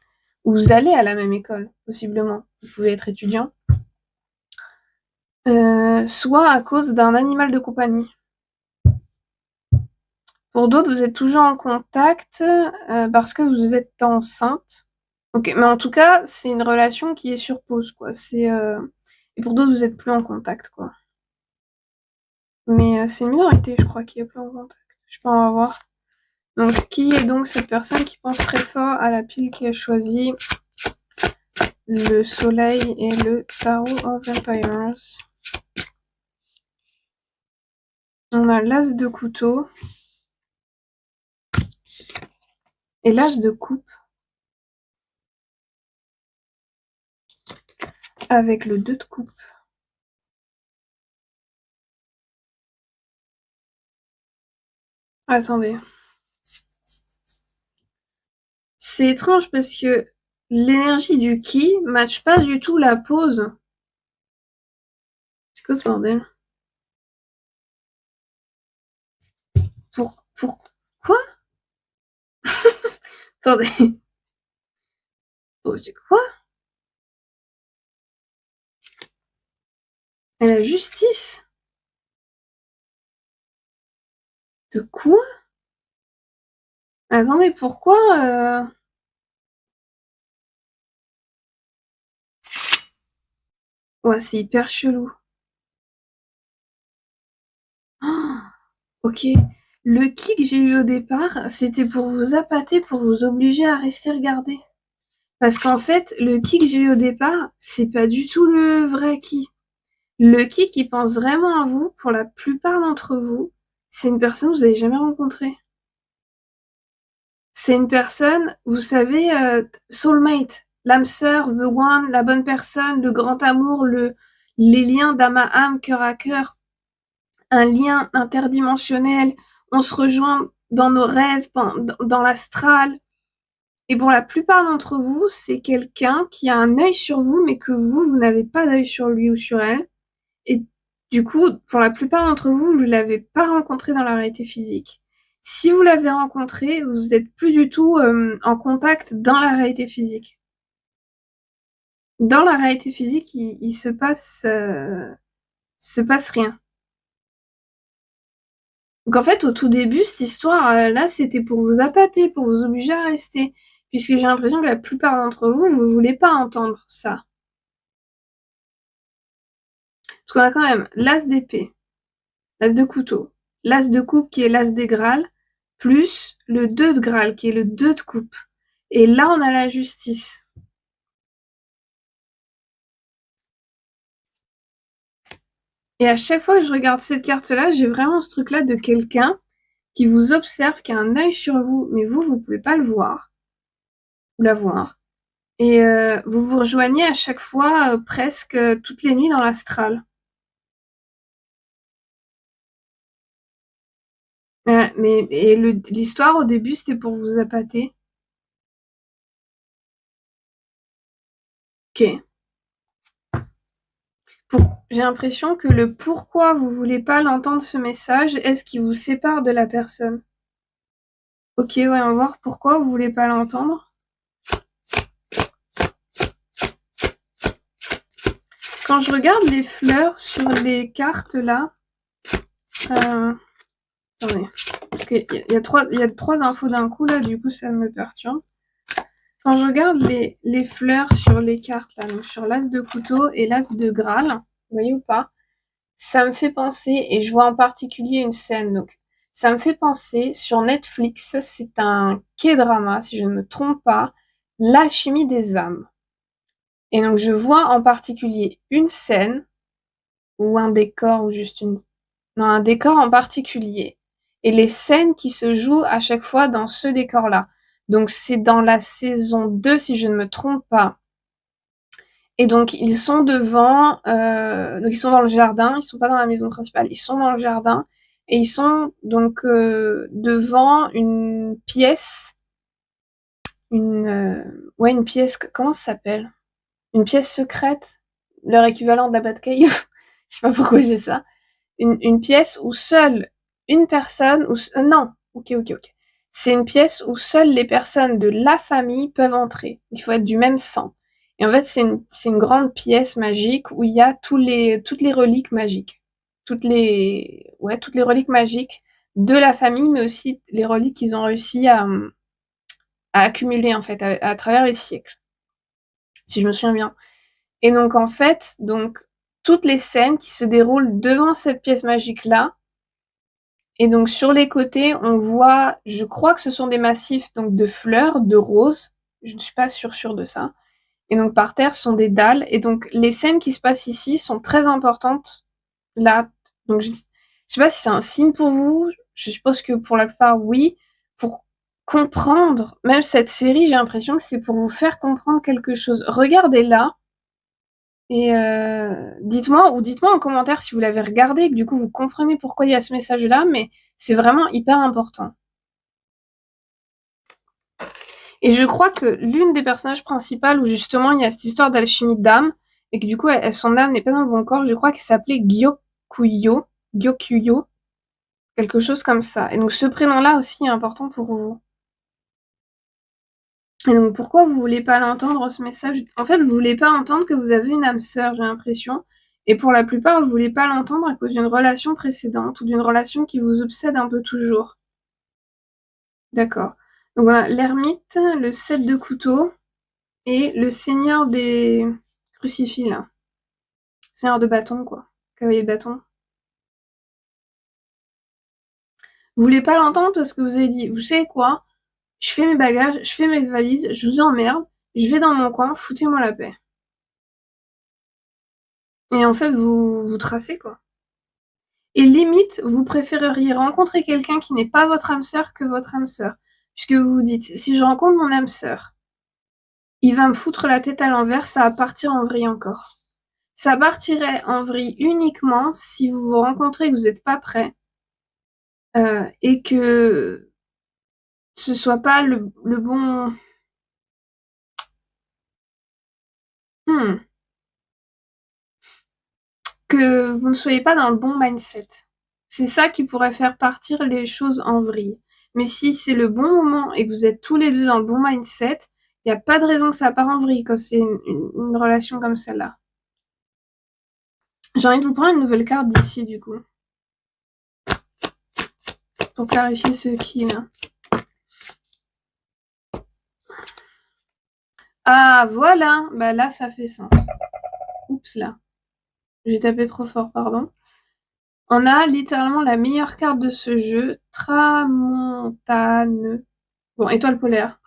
Ou vous allez à la même école, possiblement. Vous pouvez être étudiant. Soit à cause d'un animal de compagnie. Pour d'autres, vous êtes toujours en contact parce que vous êtes enceinte. Ok, mais en tout cas, c'est une relation qui est sur pause, quoi. Et pour d'autres, vous êtes plus en contact, quoi. Mais c'est une minorité, je crois, qui est plus en contact. Je peux en avoir. Donc, qui est donc cette personne qui pense très fort à la pile qui a choisi le soleil et le Tarot of Empires? On a l'as de couteau et l'as de coupe avec le 2 de coupe. Attendez. C'est étrange parce que l'énergie du ki matche pas du tout la pose. C'est quoi ce bordel? Quoi? Attendez. Oh, c'est quoi? Et la justice? De quoi? Attendez, pourquoi Ouais, c'est hyper chelou. Oh, ok. Le ki que j'ai eu au départ, c'était pour vous appâter, pour vous obliger à rester regarder. Parce qu'en fait, le ki que j'ai eu au départ, c'est pas du tout le vrai ki. Le ki qui pense vraiment à vous, pour la plupart d'entre vous, c'est une personne que vous avez jamais rencontrée. C'est une personne, vous savez, soulmate, l'âme sœur, the one, la bonne personne, le grand amour, les liens d'âme à âme, cœur à cœur, un lien interdimensionnel, on se rejoint dans nos rêves, dans l'astral. Et pour la plupart d'entre vous, c'est quelqu'un qui a un œil sur vous, mais que vous n'avez pas d'œil sur lui ou sur elle. Et du coup, pour la plupart d'entre vous, vous ne l'avez pas rencontré dans la réalité physique. Si vous l'avez rencontré, vous n'êtes plus du tout en contact dans la réalité physique. Dans la réalité physique, il se passe rien. Donc en fait, au tout début, cette histoire-là, c'était pour vous appâter, pour vous obliger à rester. Puisque j'ai l'impression que la plupart d'entre vous, vous voulez pas entendre ça. Parce qu'on a quand même l'as d'épée, l'as de couteau, l'as de coupe qui est l'as des Graals, plus le 2 de Graal qui est le 2 de coupe. Et là, on a la justice. Et à chaque fois que je regarde cette carte-là, j'ai vraiment ce truc-là de quelqu'un qui vous observe, qui a un œil sur vous, mais vous pouvez pas le voir, ou la voir. Et vous vous rejoignez à chaque fois, presque toutes les nuits dans l'astral. Et l'histoire au début, c'était pour vous appâter. Ok. J'ai l'impression que le pourquoi vous voulez pas l'entendre ce message est ce qui vous sépare de la personne. Ok, ouais, on va voir pourquoi vous voulez pas l'entendre. Quand je regarde les fleurs sur les cartes là, attendez, parce qu'il y a trois infos d'un coup là, du coup ça me perturbe. Quand je regarde les fleurs sur les cartes là, donc sur l'as de couteau et l'as de Graal, vous voyez ou pas, ça me fait penser, et je vois en particulier une scène, donc ça me fait penser, sur Netflix, c'est un K-drama, si je ne me trompe pas, L'Alchimie des âmes. Et donc je vois en particulier une scène, ou un décor, ou juste une... Non, un décor en particulier. Et les scènes qui se jouent à chaque fois dans ce décor-là. Donc c'est dans la saison 2, si je ne me trompe pas. Et donc ils sont devant, donc ils sont dans le jardin, ils sont pas dans la maison principale, ils sont dans le jardin et ils sont donc devant une pièce, une pièce, comment ça s'appelle? Une pièce secrète, leur équivalent de la Batcave. Je sais pas pourquoi j'ai ça. Une pièce où seule une personne, non, ok. C'est une pièce où seules les personnes de la famille peuvent entrer. Il faut être du même sang. Et en fait, c'est une grande pièce magique où il y a toutes les reliques magiques. Toutes les reliques magiques de la famille, mais aussi les reliques qu'ils ont réussi à accumuler, en fait, à travers les siècles, si je me souviens bien. Et donc, en fait, toutes les scènes qui se déroulent devant cette pièce magique-là, et donc sur les côtés, on voit, je crois que ce sont des massifs donc de fleurs, de roses, je ne suis pas sûre de ça. Et donc par terre sont des dalles, et donc les scènes qui se passent ici sont très importantes là. Donc je sais pas si c'est un signe pour vous, je suppose que pour la plupart oui, pour comprendre, même cette série, j'ai l'impression que c'est pour vous faire comprendre quelque chose. Regardez-la, et dites-moi en commentaire si vous l'avez regardé et que du coup vous comprenez pourquoi il y a ce message-là, mais c'est vraiment hyper important. Et je crois que l'une des personnages principales où justement il y a cette histoire d'alchimie d'âme, et que du coup son âme n'est pas dans le bon corps, je crois qu'elle s'appelait Gyokuyo, quelque chose comme ça. Et donc ce prénom-là aussi est important pour vous. Et donc pourquoi vous voulez pas l'entendre ce message? En fait, vous voulez pas entendre que vous avez une âme sœur, j'ai l'impression. Et pour la plupart, vous voulez pas l'entendre à cause d'une relation précédente ou d'une relation qui vous obsède un peu toujours. D'accord. Donc voilà, l'ermite, le 7 de couteau et le seigneur des crucifix là. Seigneur de bâton quoi. Cavalier de bâton. Vous voulez pas l'entendre parce que vous avez dit, vous savez quoi? Je fais mes bagages, je fais mes valises, je vous emmerde, je vais dans mon coin, foutez-moi la paix. Et en fait, vous tracez quoi. Et limite, vous préféreriez rencontrer quelqu'un qui n'est pas votre âme sœur que votre âme sœur. Puisque vous vous dites, si je rencontre mon âme sœur, il va me foutre la tête à l'envers, ça va partir en vrille encore. Ça partirait en vrille uniquement si vous vous rencontrez et que vous n'êtes pas prêt. Et que ce soit pas le bon... Que vous ne soyez pas dans le bon mindset. C'est ça qui pourrait faire partir les choses en vrille. Mais si c'est le bon moment et que vous êtes tous les deux dans le bon mindset, il n'y a pas de raison que ça part en vrille quand c'est une relation comme celle-là. J'ai envie de vous prendre une nouvelle carte d'ici, du coup. Pour clarifier ce qui, là. Ah, voilà. Bah là, ça fait sens. Oups, là. J'ai tapé trop fort, pardon. On a littéralement la meilleure carte de ce jeu. Tramontane. Bon, étoile polaire.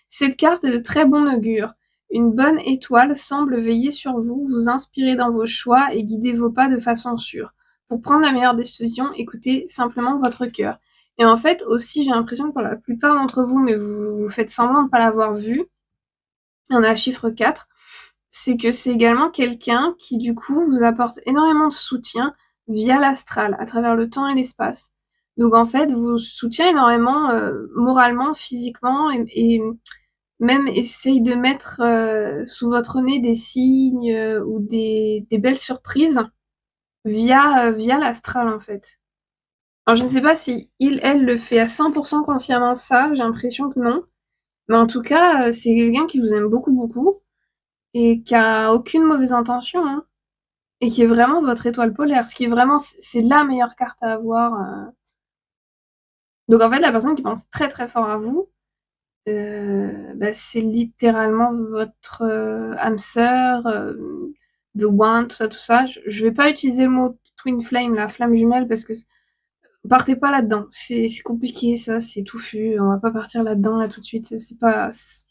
Cette carte est de très bon augure. Une bonne étoile semble veiller sur vous, vous inspirer dans vos choix et guider vos pas de façon sûre. Pour prendre la meilleure décision, écoutez simplement votre cœur. Et en fait, aussi, j'ai l'impression que pour la plupart d'entre vous, mais vous faites semblant de ne pas l'avoir vu, on a le chiffre 4, c'est que c'est également quelqu'un qui, du coup, vous apporte énormément de soutien via l'astral, à travers le temps et l'espace. Donc, en fait, vous soutient énormément moralement, physiquement, et même essaye de mettre sous votre nez des signes ou des belles surprises via l'astral, en fait. Alors, je ne sais pas si elle le fait à 100% consciemment ça, j'ai l'impression que non. Mais en tout cas, c'est quelqu'un qui vous aime beaucoup, beaucoup, et qui a aucune mauvaise intention, hein, et qui est vraiment votre étoile polaire, ce qui est vraiment, c'est la meilleure carte à avoir. Donc en fait, la personne qui pense très très fort à vous, bah, c'est littéralement votre âme sœur, The One, tout ça. Je vais pas utiliser le mot Twin Flame, la flamme jumelle, parce que partez pas là-dedans. C'est compliqué, ça, c'est touffu. On va pas partir là-dedans, là, tout de suite. C'est pas... Ça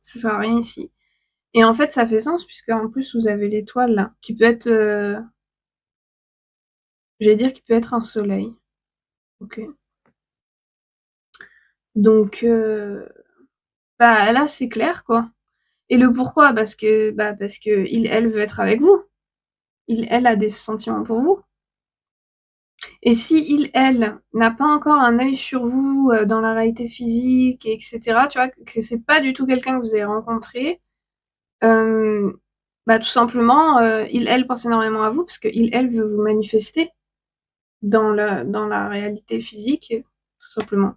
sert à rien ici. Et en fait, ça fait sens, puisque en plus, vous avez l'étoile, là, qui peut être... j'allais dire qu'il peut être un soleil. Ok. Donc, bah là, c'est clair, quoi. Et le pourquoi, parce que elle veut être avec vous. Elle a des sentiments pour vous. Et si elle n'a pas encore un œil sur vous dans la réalité physique, etc., tu vois, que c'est pas du tout quelqu'un que vous avez rencontré, bah tout simplement, elle pense énormément à vous, parce que elle veut vous manifester dans la réalité physique, tout simplement.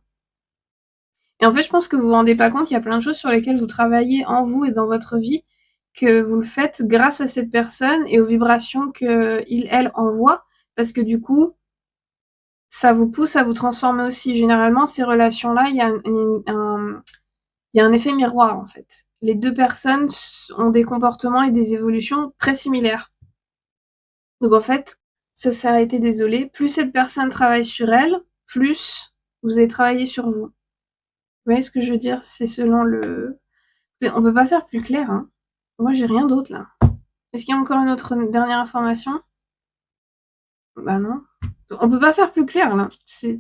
Et en fait, je pense que vous vous rendez pas compte, il y a plein de choses sur lesquelles vous travaillez en vous et dans votre vie, que vous le faites grâce à cette personne et aux vibrations que elle envoie, parce que du coup, ça vous pousse à vous transformer aussi. Généralement, ces relations-là, il y a un effet miroir, en fait. Les deux personnes ont des comportements et des évolutions très similaires. Donc en fait, ça s'est arrêté, désolé. Plus cette personne travaille sur elle, plus vous allez travailler sur vous. Vous voyez ce que je veux dire? C'est selon le... On peut pas faire plus clair, hein. Moi, j'ai rien d'autre, là. Est-ce qu'il y a encore une autre dernière information? Bah non. On peut pas faire plus clair, là. C'est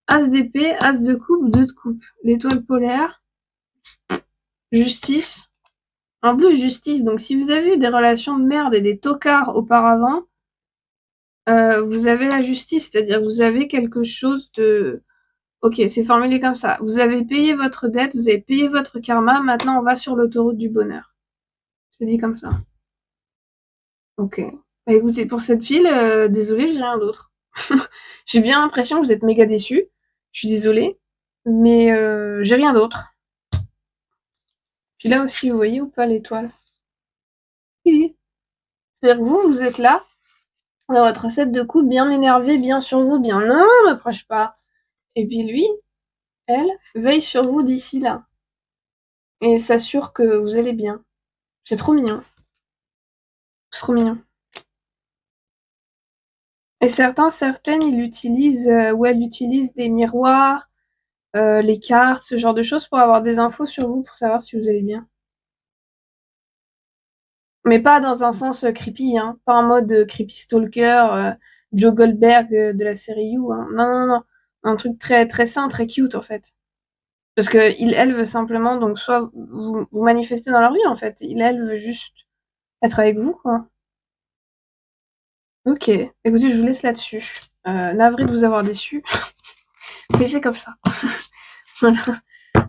As d'épée, As de coupe, 2 de coupe. L'étoile polaire, justice. En bleu, justice. Donc si vous avez eu des relations de merde et des tocards auparavant, vous avez la justice, c'est-à-dire vous avez quelque chose de... Ok, c'est formulé comme ça. Vous avez payé votre dette, vous avez payé votre karma, maintenant on va sur l'autoroute du bonheur. C'est dit comme ça. Ok. Bah écoutez, pour cette file, désolée, j'ai rien d'autre. J'ai bien l'impression que vous êtes méga déçus. Je suis désolée, mais j'ai rien d'autre. Puis là aussi, vous voyez ou pas l'étoile? Oui. C'est-à-dire que vous êtes là, dans votre set de coupe, bien énervé, bien sur vous, bien non, m'approche pas. Et puis lui, elle, veille sur vous d'ici là. Et s'assure que vous allez bien. C'est trop mignon. C'est trop mignon. Et certaines, ils utilisent, ou elles utilisent des miroirs, les cartes, ce genre de choses pour avoir des infos sur vous, pour savoir si vous allez bien. Mais pas dans un sens creepy, hein. Pas en mode creepy stalker, Joe Goldberg de la série You, hein. Non, non, non. Un truc très, très sain, très cute, en fait. Parce que elle veut simplement, donc, soit vous manifester dans la rue, en fait. Elle veut juste être avec vous, quoi. Ok. Écoutez, je vous laisse là-dessus. Navré de vous avoir déçu. Mais c'est comme ça. Voilà.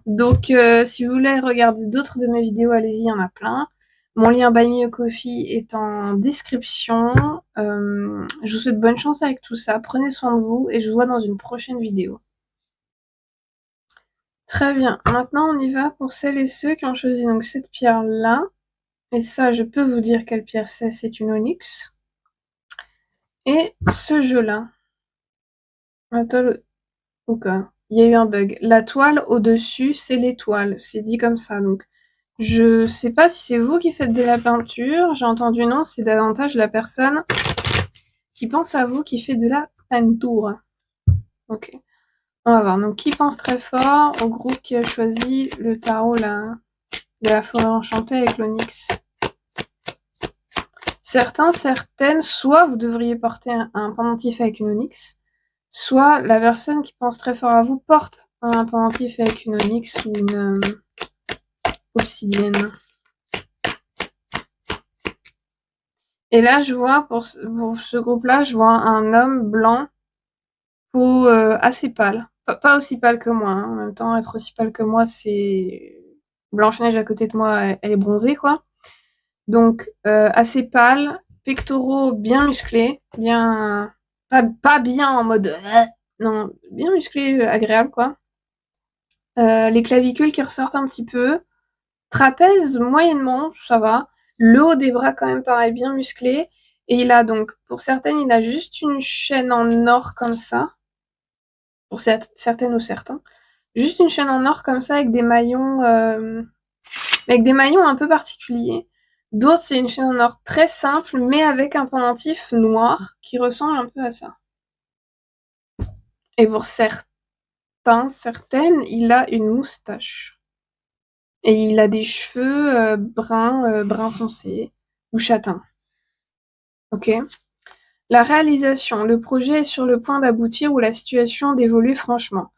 Donc, si vous voulez regarder d'autres de mes vidéos, allez-y, il y en a plein. Mon lien Buy Me a Coffee est en description. Je vous souhaite bonne chance avec tout ça. Prenez soin de vous et je vous vois dans une prochaine vidéo. Très bien. Maintenant, on y va pour celles et ceux qui ont choisi donc cette pierre-là. Et ça, je peux vous dire quelle pierre c'est une onyx. Et ce jeu-là. Attends, ok. Il y a eu un bug. La toile au-dessus, c'est l'étoile. C'est dit comme ça, donc. Je sais pas si c'est vous qui faites de la peinture. J'ai entendu non, c'est davantage la personne qui pense à vous qui fait de la peinture. Ok. On va voir. Donc, qui pense très fort au groupe qui a choisi le tarot là, de la forêt enchantée avec l'onyx? Certaines, soit vous devriez porter un pendentif avec une onyx, soit la personne qui pense très fort à vous porte un pendentif avec une onyx ou une obsidienne. Et là, je vois, pour ce groupe-là, je vois un homme blanc, peau assez pâle. Pas aussi pâle que moi, hein. En même temps, être aussi pâle que moi, c'est... Blanche-Neige à côté de moi, elle est bronzée, quoi. Donc, assez pâle, pectoraux bien musclés, bien... Pas bien en mode... Non, bien musclés, agréable, quoi. Les clavicules qui ressortent un petit peu. Trapèze, moyennement, ça va. Le haut des bras, quand même, pareil, bien musclé. Et il a donc, pour certaines, il a juste une chaîne en or comme ça. Pour certaines ou certains. Juste une chaîne en or comme ça avec des maillons un peu particuliers. D'autres, c'est une chaîne en or très simple, mais avec un pendentif noir qui ressemble un peu à ça. Et pour certaines, il a une moustache. Et il a des cheveux brun foncé ou châtain. Ok. La réalisation. Le projet est sur le point d'aboutir ou la situation d'évoluer franchement.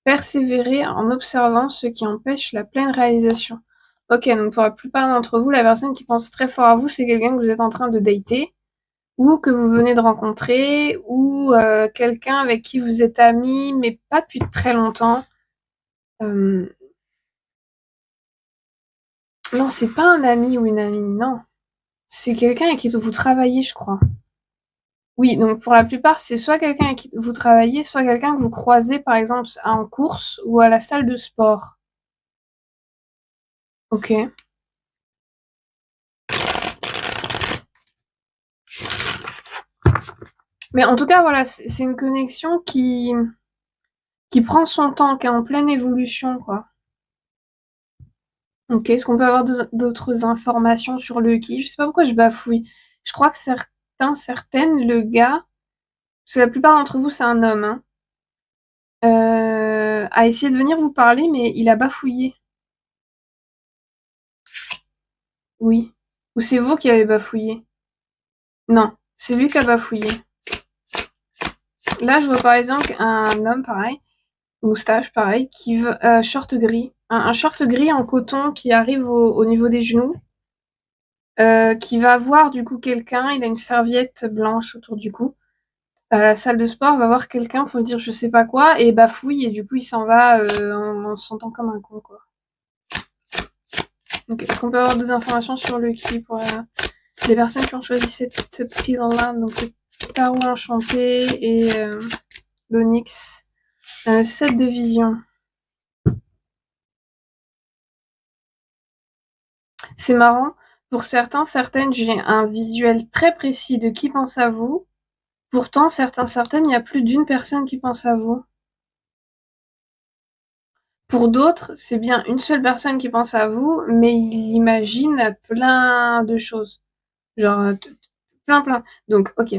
Persévérer en observant ce qui empêche la pleine réalisation. Ok, donc pour la plupart d'entre vous, la personne qui pense très fort à vous, c'est quelqu'un que vous êtes en train de dater, ou que vous venez de rencontrer, ou quelqu'un avec qui vous êtes amis, mais pas depuis très longtemps. Non, c'est pas un ami ou une amie, non. C'est quelqu'un avec qui vous travaillez, je crois. Oui, donc pour la plupart, c'est soit quelqu'un avec qui vous travaillez, soit quelqu'un que vous croisez, par exemple, en course ou à la salle de sport. Ok. Mais en tout cas, voilà, c'est une connexion qui prend son temps, qui est en pleine évolution, quoi. Ok, est-ce qu'on peut avoir d'autres informations sur le qui? Je sais pas pourquoi je bafouille. Je crois que certaines, le gars, parce que la plupart d'entre vous, c'est un homme, hein, a essayé de venir vous parler, mais il a bafouillé. Oui. Ou c'est vous qui avez bafouillé? Non, c'est lui qui a bafouillé. Là, je vois par exemple un homme pareil, moustache pareil, qui veut short gris, un short gris en coton qui arrive au niveau des genoux, qui va voir du coup quelqu'un. Il a une serviette blanche autour du cou. À la salle de sport, va voir quelqu'un pour lui dire je sais pas quoi et bafouille et du coup il s'en va en se sentant comme un con quoi. Donc est-ce qu'on peut avoir des informations sur le qui pour les personnes qui ont choisi cette pile-là, donc le tarot enchanté et l'onyx, 7 de vision. C'est marrant, pour certaines, j'ai un visuel très précis de qui pense à vous. Pourtant, certaines, il y a plus d'une personne qui pense à vous. Pour d'autres, c'est bien une seule personne qui pense à vous, mais il imagine plein de choses. Genre, plein. Donc, ok.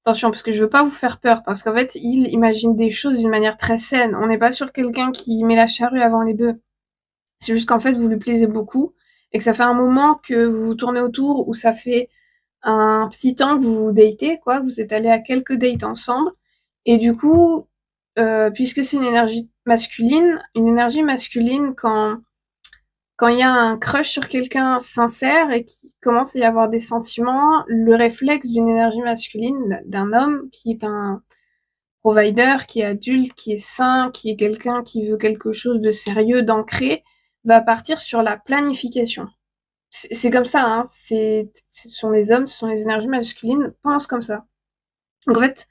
Attention, parce que je veux pas vous faire peur, parce qu'en fait, il imagine des choses d'une manière très saine. On n'est pas sur quelqu'un qui met la charrue avant les bœufs. C'est juste qu'en fait, vous lui plaisez beaucoup, et que ça fait un moment que vous vous tournez autour, ou ça fait un petit temps que vous vous datez, quoi, vous êtes allés à quelques dates ensemble, et du coup, puisque c'est une énergie masculine, quand il y a un crush sur quelqu'un sincère et qu'il commence à y avoir des sentiments, le réflexe d'une énergie masculine, d'un homme qui est un provider, qui est adulte, qui est sain, qui est quelqu'un qui veut quelque chose de sérieux, d'ancré, va partir sur la planification. C'est comme ça, hein. Ce sont les hommes, ce sont les énergies masculines, pensent comme ça. Donc en fait,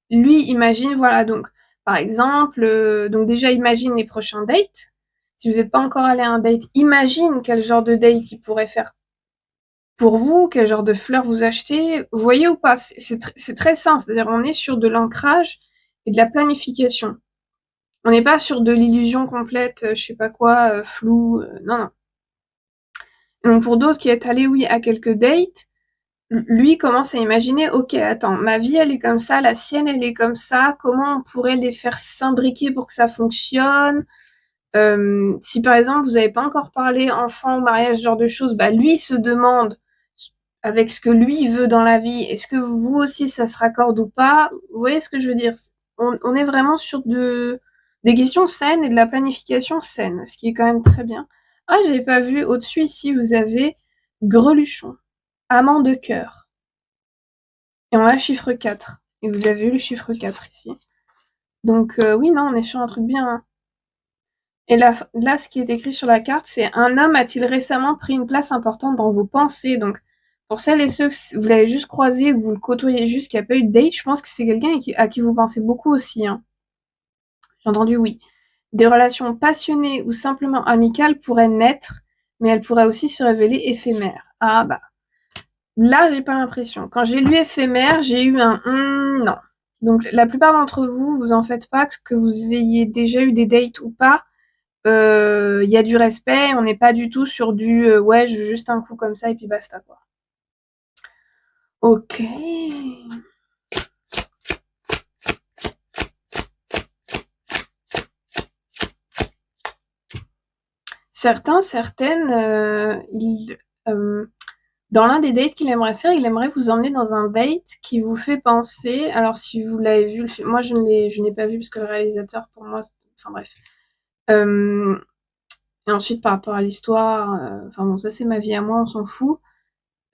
lui imagine, voilà, donc par exemple, donc déjà imagine les prochains dates. Si vous n'êtes pas encore allé à un date, imagine quel genre de date il pourrait faire pour vous, quel genre de fleurs vous achetez. Vous voyez ou pas? C'est très simple, c'est-à-dire on est sur de l'ancrage et de la planification. On n'est pas sur de l'illusion complète, je sais pas quoi, flou, non, non. Donc pour d'autres qui est allé, oui, à quelques dates, lui commence à imaginer, ok, attends, ma vie elle est comme ça, la sienne elle est comme ça, comment on pourrait les faire s'imbriquer pour que ça fonctionne? Si par exemple vous n'avez pas encore parlé enfant ou mariage, ce genre de choses, bah lui se demande avec ce que lui veut dans la vie, est-ce que vous aussi ça se raccorde ou pas? Vous voyez ce que je veux dire? On est vraiment sur des questions saines et de la planification saine, ce qui est quand même très bien. Ah, j'avais pas vu, au-dessus ici vous avez Greluchon, amant de cœur. Et on a chiffre 4. Et vous avez eu le chiffre 4 ici. Donc oui, non, on est sur un truc bien, hein. Et là, ce qui est écrit sur la carte, c'est un homme a-t-il récemment pris une place importante dans vos pensées? Donc, pour celles et ceux que vous l'avez juste croisé ou que vous le côtoyez juste, qui n'a pas eu de date, je pense que c'est quelqu'un à qui vous pensez beaucoup aussi, hein. J'ai entendu oui. Des relations passionnées ou simplement amicales pourraient naître, mais elles pourraient aussi se révéler éphémères. Ah bah, là, j'ai pas l'impression. Quand j'ai lu éphémère, j'ai eu un non. Donc, la plupart d'entre vous, vous en faites pas, que vous ayez déjà eu des dates ou pas. Il y a du respect, on n'est pas du tout sur du ouais, je veux juste un coup comme ça et puis basta quoi. Ok. Certaines, dans l'un des dates qu'il aimerait faire, il aimerait vous emmener dans un date qui vous fait penser. Alors si vous l'avez vu, le film, moi je n'ai pas vu parce que le réalisateur pour moi, enfin bref. Et ensuite par rapport à l'histoire, enfin bon ça c'est ma vie à moi, on s'en fout.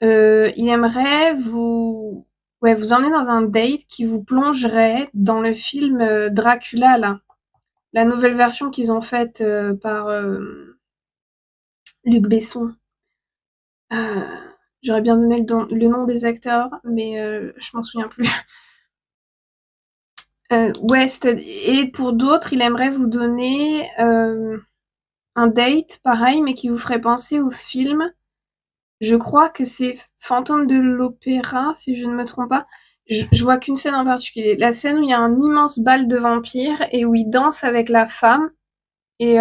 Il aimerait vous emmener dans un date qui vous plongerait dans le film Dracula, là. La nouvelle version qu'ils ont faite par Luc Besson. Euh, J'aurais bien donné le nom des acteurs, mais je m'en souviens plus. Ouais, et pour d'autres, il aimerait vous donner un date pareil, mais qui vous ferait penser au film. Je crois que c'est Fantôme de l'Opéra, si je ne me trompe pas. je vois qu'une scène en particulier. La scène où il y a un immense bal de vampires et où il danse avec la femme et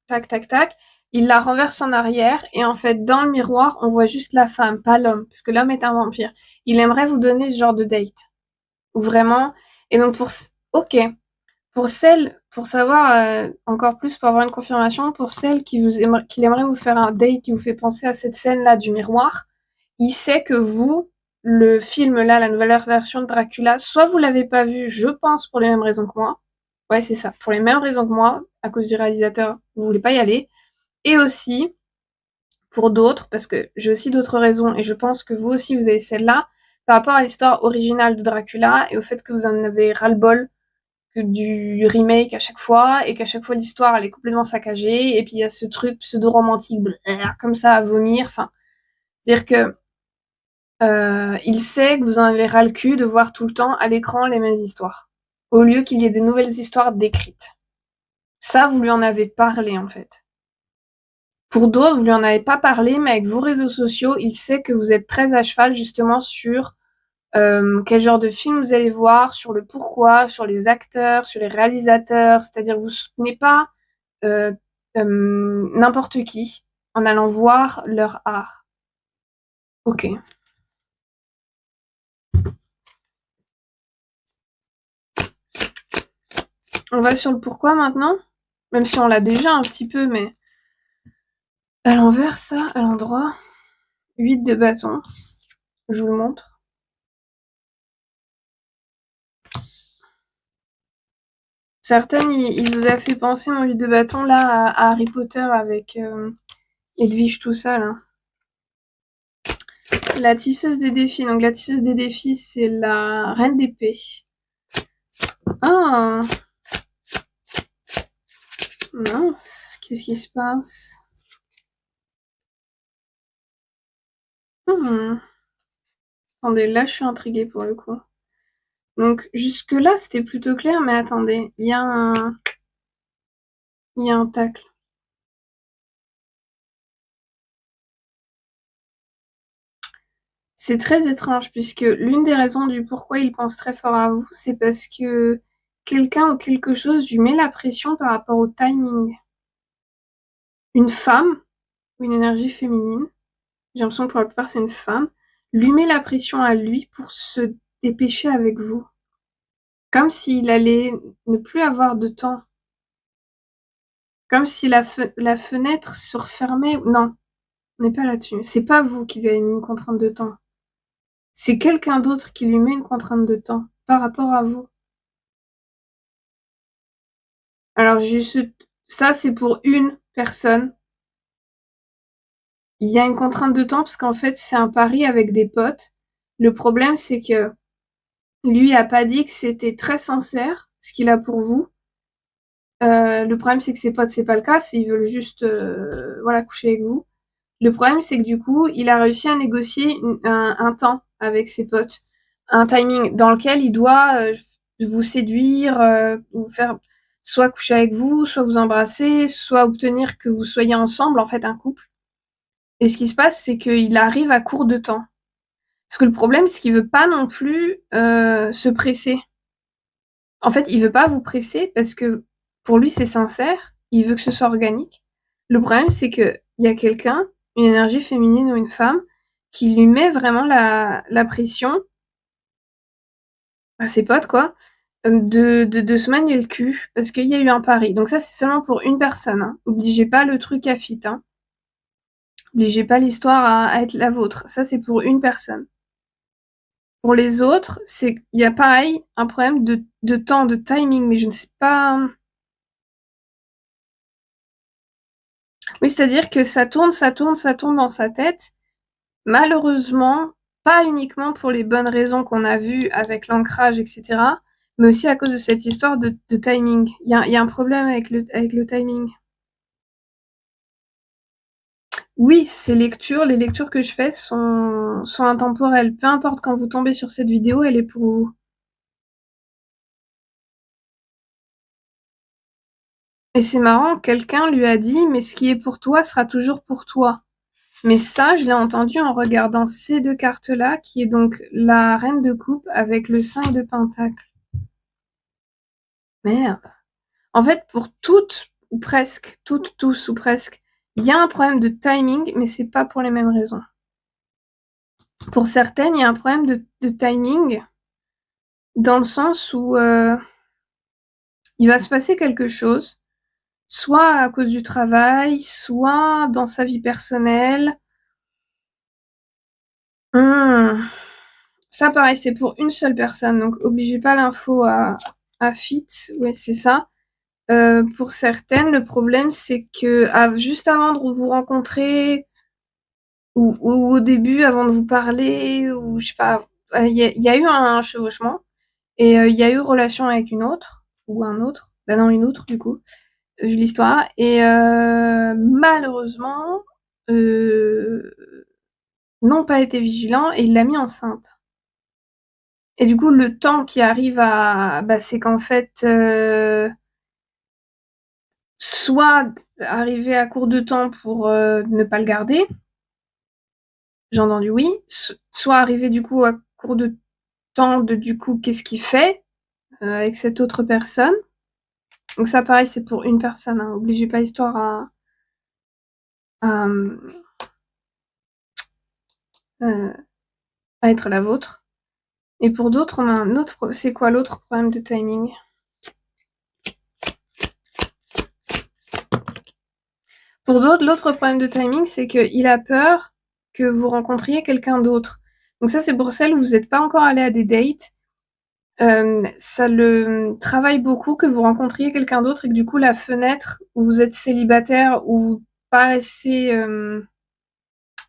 tac tac tac, il la renverse en arrière et en fait dans le miroir on voit juste la femme, pas l'homme, parce que l'homme est un vampire. Il aimerait vous donner ce genre de date. Ou vraiment. Et donc ok. Pour savoir encore plus, pour avoir une confirmation, pour celle qu'il aimerait vous faire un date qui vous fait penser à cette scène-là du miroir, il sait que vous, le film là, la nouvelle version de Dracula, soit vous l'avez pas vu, je pense, pour les mêmes raisons que moi. Ouais, c'est ça, pour les mêmes raisons que moi, à cause du réalisateur, vous voulez pas y aller. Et aussi, pour d'autres, parce que j'ai aussi d'autres raisons, et je pense que vous aussi vous avez celle-là, par rapport à l'histoire originale de Dracula, et au fait que vous en avez ras-le-bol du remake à chaque fois, et qu'à chaque fois l'histoire elle est complètement saccagée, et puis il y a ce truc pseudo-romantique comme ça à vomir, enfin, c'est-à-dire que il sait que vous en avez ras le cul de voir tout le temps à l'écran les mêmes histoires, au lieu qu'il y ait des nouvelles histoires décrites. Ça, vous lui en avez parlé en fait. Pour d'autres, vous lui en avez pas parlé, mais avec vos réseaux sociaux, il sait que vous êtes très à cheval justement sur quel genre de film vous allez voir, sur le pourquoi, sur les acteurs, sur les réalisateurs, c'est-à-dire vous soutenez pas euh, n'importe qui en allant voir leur art. Ok. On va sur le pourquoi maintenant, même si on l'a déjà un petit peu, mais à l'envers ça, à l'endroit. 8 de bâton. Je vous le montre. Certaines, il vous a fait penser mon 8 de bâton là à Harry Potter avec Edwige tout ça là. La tisseuse des défis. Donc la tisseuse des défis, c'est la reine d'épée. Ah mince, qu'est-ce qui se passe? Hmm. Attendez, là je suis intriguée pour le coup. Donc jusque-là c'était plutôt clair, mais attendez, il y a un tacle. C'est très étrange puisque l'une des raisons du pourquoi il pense très fort à vous, c'est parce que quelqu'un ou quelque chose lui met la pression par rapport au timing. Une femme ou une énergie féminine, j'ai l'impression que pour la plupart c'est une femme, lui met la pression à lui pour se dépêcher avec vous. Comme s'il allait ne plus avoir de temps. Comme si la fenêtre se refermait. Non, on n'est pas là-dessus. C'est pas vous qui lui avez mis une contrainte de temps. C'est quelqu'un d'autre qui lui met une contrainte de temps par rapport à vous. Alors, juste, ça, c'est pour une personne. Il y a une contrainte de temps parce qu'en fait, c'est un pari avec des potes. Le problème, c'est que lui a pas dit que c'était très sincère, ce qu'il a pour vous. Le problème, c'est que ses potes, c'est pas le cas. Ils veulent juste, voilà, coucher avec vous. Le problème, c'est que du coup, il a réussi à négocier un temps avec ses potes, un timing dans lequel il doit vous séduire, ou faire soit coucher avec vous, soit vous embrasser, soit obtenir que vous soyez ensemble, en fait, un couple. Et ce qui se passe, c'est qu'il arrive à court de temps. Parce que le problème, c'est qu'il veut pas non plus se presser. En fait, il veut pas vous presser parce que pour lui, c'est sincère. Il veut que ce soit organique. Le problème, c'est que il y a quelqu'un, une énergie féminine ou une femme, qui lui met vraiment la pression à ses potes, quoi, de se manier le cul parce qu'il y a eu un pari. Donc ça, c'est seulement pour une personne. Hein. Obligez pas le truc à fit. Hein. Obligez pas l'histoire à être la vôtre. Ça, c'est pour une personne. Pour les autres, il y a pareil un problème de temps, de timing, mais je ne sais pas. Oui, c'est-à-dire que ça tourne, ça tourne, ça tourne dans sa tête. Malheureusement, pas uniquement pour les bonnes raisons qu'on a vues avec l'ancrage, etc., mais aussi à cause de cette histoire de timing. Il y a un problème avec le timing. Oui, les lectures que je fais sont intemporelles. Peu importe quand vous tombez sur cette vidéo, elle est pour vous. Et c'est marrant, quelqu'un lui a dit, mais ce qui est pour toi sera toujours pour toi. Mais ça, je l'ai entendu en regardant ces deux cartes-là, qui est donc la reine de coupe avec le 5 de pentacle. Merde. En fait, pour toutes, ou presque, toutes, tous ou presque, il y a un problème de timing, mais c'est pas pour les mêmes raisons. Pour certaines, il y a un problème de timing, dans le sens où il va se passer quelque chose, soit à cause du travail, soit dans sa vie personnelle. Ça, pareil, c'est pour une seule personne, donc obligez pas l'info à fit. Ouais, c'est ça. Pour certaines, le problème, c'est que juste avant de vous rencontrer, ou au début, avant de vous parler, ou je sais pas, il y a eu un chevauchement, et il y a eu relation avec une autre, ou un autre, bah non, une autre, du coup, vu l'histoire, et malheureusement, n'ont pas été vigilants, et il l'a mis enceinte. Et du coup, le temps qui arrive c'est qu'en fait, soit arriver à court de temps pour ne pas le garder, j'ai entendu oui, soit arriver du coup à court de temps de du coup qu'est-ce qu'il fait avec cette autre personne. Donc ça, pareil, c'est pour une personne, hein. Obligez pas l'histoire à, euh, à être la vôtre. Et pour d'autres, on a un autre. C'est quoi l'autre problème de timing? Pour d'autres, l'autre problème de timing, c'est qu'il a peur que vous rencontriez quelqu'un d'autre. Donc ça, c'est pour celles où vous n'êtes pas encore allé à des dates. Ça le travaille beaucoup que vous rencontriez quelqu'un d'autre et que du coup, la fenêtre où vous êtes célibataire, où vous paraissez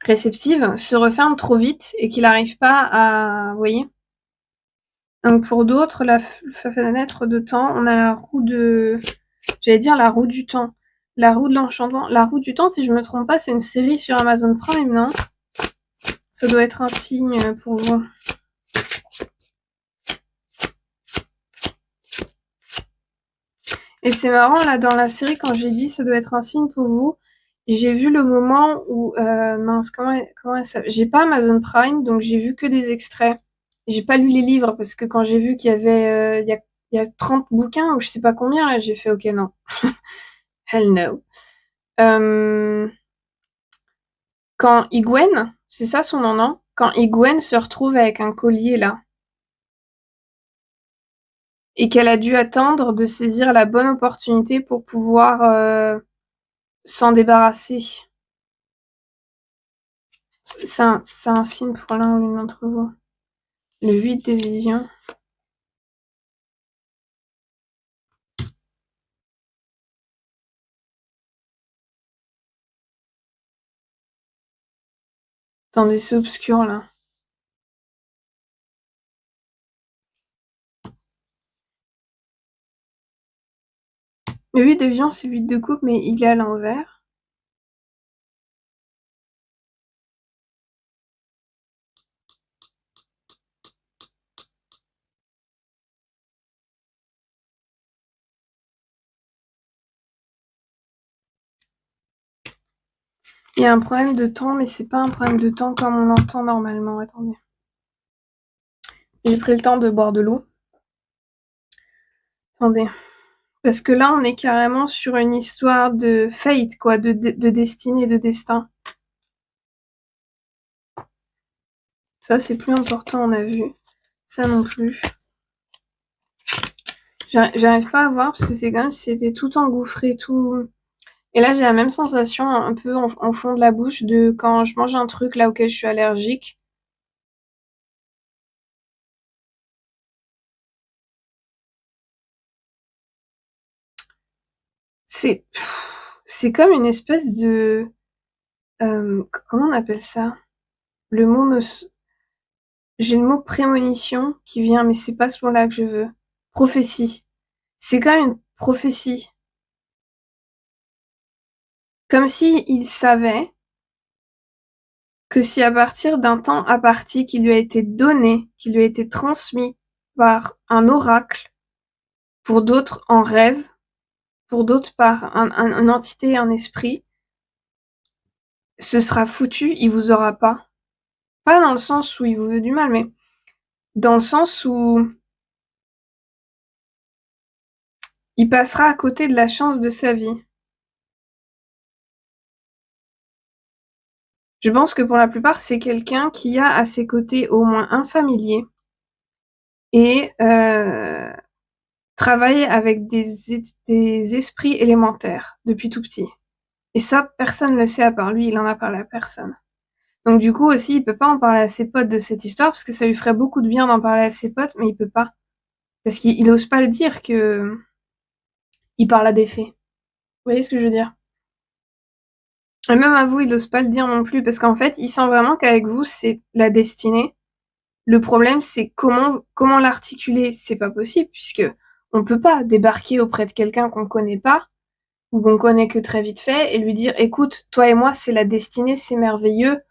réceptive, se referme trop vite et qu'il n'arrive pas à... Vous voyez? Donc pour d'autres, la fenêtre de temps, on a la roue de... J'allais dire la roue du temps. La roue de l'enchantement. La roue du temps, si je me trompe pas, c'est une série sur Amazon Prime, non? Ça doit être un signe pour vous. Et c'est marrant, là, dans la série, quand j'ai dit ça doit être un signe pour vous, j'ai vu le moment où... mince, comment ça... J'ai pas Amazon Prime, donc j'ai vu que des extraits. J'ai pas lu les livres, parce que quand j'ai vu qu'il y avait... il y a 30 bouquins, ou je sais pas combien, là, j'ai fait OK, non. Hell no. Quand Igwen, c'est ça son nom, non? Quand Igwen se retrouve avec un collier, là, et qu'elle a dû attendre de saisir la bonne opportunité pour pouvoir s'en débarrasser. C'est un signe pour l'un ou l'une d'entre vous. Le 8 de vision. Attendez, c'est obscur, là. Le 8 de vision, c'est le 8 de coupe, mais il est à l'envers. Il y a un problème de temps, mais c'est pas un problème de temps comme on l'entend normalement. Attendez. J'ai pris le temps de boire de l'eau. Attendez. Parce que là, on est carrément sur une histoire de fate, quoi, de destinée, de destin. Ça, c'est plus important, on a vu. Ça non plus. J'arrive pas à voir parce que c'est comme si c'était tout engouffré, tout... Et là, j'ai la même sensation un peu en fond de la bouche de quand je mange un truc là auquel je suis allergique. C'est comme une espèce de... comment on appelle ça? Le mot me... J'ai le mot prémonition qui vient, mais c'est pas ce mot-là que je veux. Prophétie. C'est comme une prophétie. Comme si il savait que si à partir d'un temps imparti qui lui a été donné, qui lui a été transmis par un oracle, pour d'autres en rêve, pour d'autres par une entité, un esprit, ce sera foutu, il vous aura pas. Pas dans le sens où il vous veut du mal, mais dans le sens où il passera à côté de la chance de sa vie. Je pense que pour la plupart, c'est quelqu'un qui a à ses côtés au moins un familier et travaille avec des esprits élémentaires depuis tout petit. Et ça, personne ne le sait à part lui, il en a parlé à personne. Donc du coup aussi, il peut pas en parler à ses potes de cette histoire parce que ça lui ferait beaucoup de bien d'en parler à ses potes, mais il peut pas. Parce qu'il ose pas le dire que il parle à des faits. Vous voyez ce que je veux dire? Et même à vous, il ose pas le dire non plus parce qu'en fait, il sent vraiment qu'avec vous, c'est la destinée. Le problème, c'est comment l'articuler. C'est pas possible puisque on peut pas débarquer auprès de quelqu'un qu'on connaît pas ou qu'on connaît que très vite fait et lui dire écoute, toi et moi, c'est la destinée, c'est merveilleux,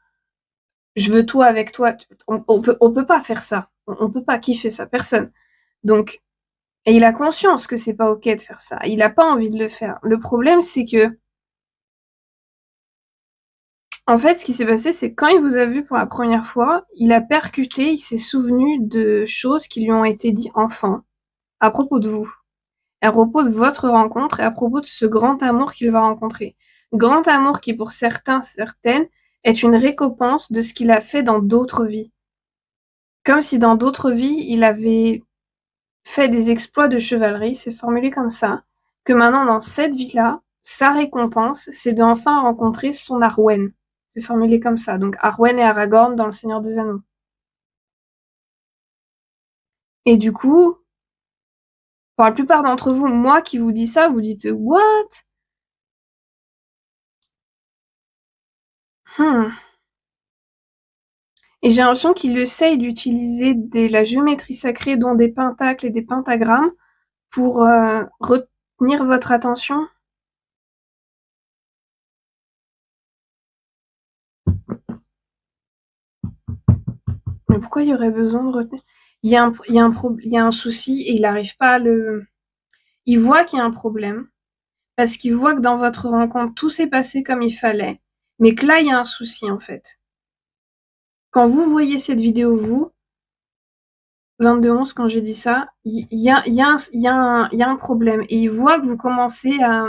je veux tout avec toi. On peut pas faire ça. On peut pas kiffer ça, personne. Donc, et il a conscience que c'est pas ok de faire ça. Il a pas envie de le faire. Le problème, c'est que, en fait, ce qui s'est passé, c'est que quand il vous a vu pour la première fois, il a percuté, il s'est souvenu de choses qui lui ont été dites enfant, à propos de vous, à propos de votre rencontre et à propos de ce grand amour qu'il va rencontrer. Grand amour qui, pour certains, certaines, est une récompense de ce qu'il a fait dans d'autres vies. Comme si dans d'autres vies, il avait fait des exploits de chevalerie, c'est formulé comme ça, que maintenant, dans cette vie-là, sa récompense, c'est d'enfin rencontrer son Arwen. C'est formulé comme ça. Donc Arwen et Aragorn dans Le Seigneur des Anneaux. Et du coup, pour la plupart d'entre vous, moi qui vous dis ça, vous dites What? Hmm. Et j'ai l'impression qu'il essaye d'utiliser la géométrie sacrée, dont des pentacles et des pentagrammes, pour retenir votre attention. Mais pourquoi il y aurait besoin de retenir? Il y a un souci et il n'arrive pas à le. Il voit qu'il y a un problème parce qu'il voit que dans votre rencontre tout s'est passé comme il fallait, mais que là il y a un souci en fait. Quand vous voyez cette vidéo, vous, 22-11, quand j'ai dit ça, il y a un problème et il voit que vous commencez à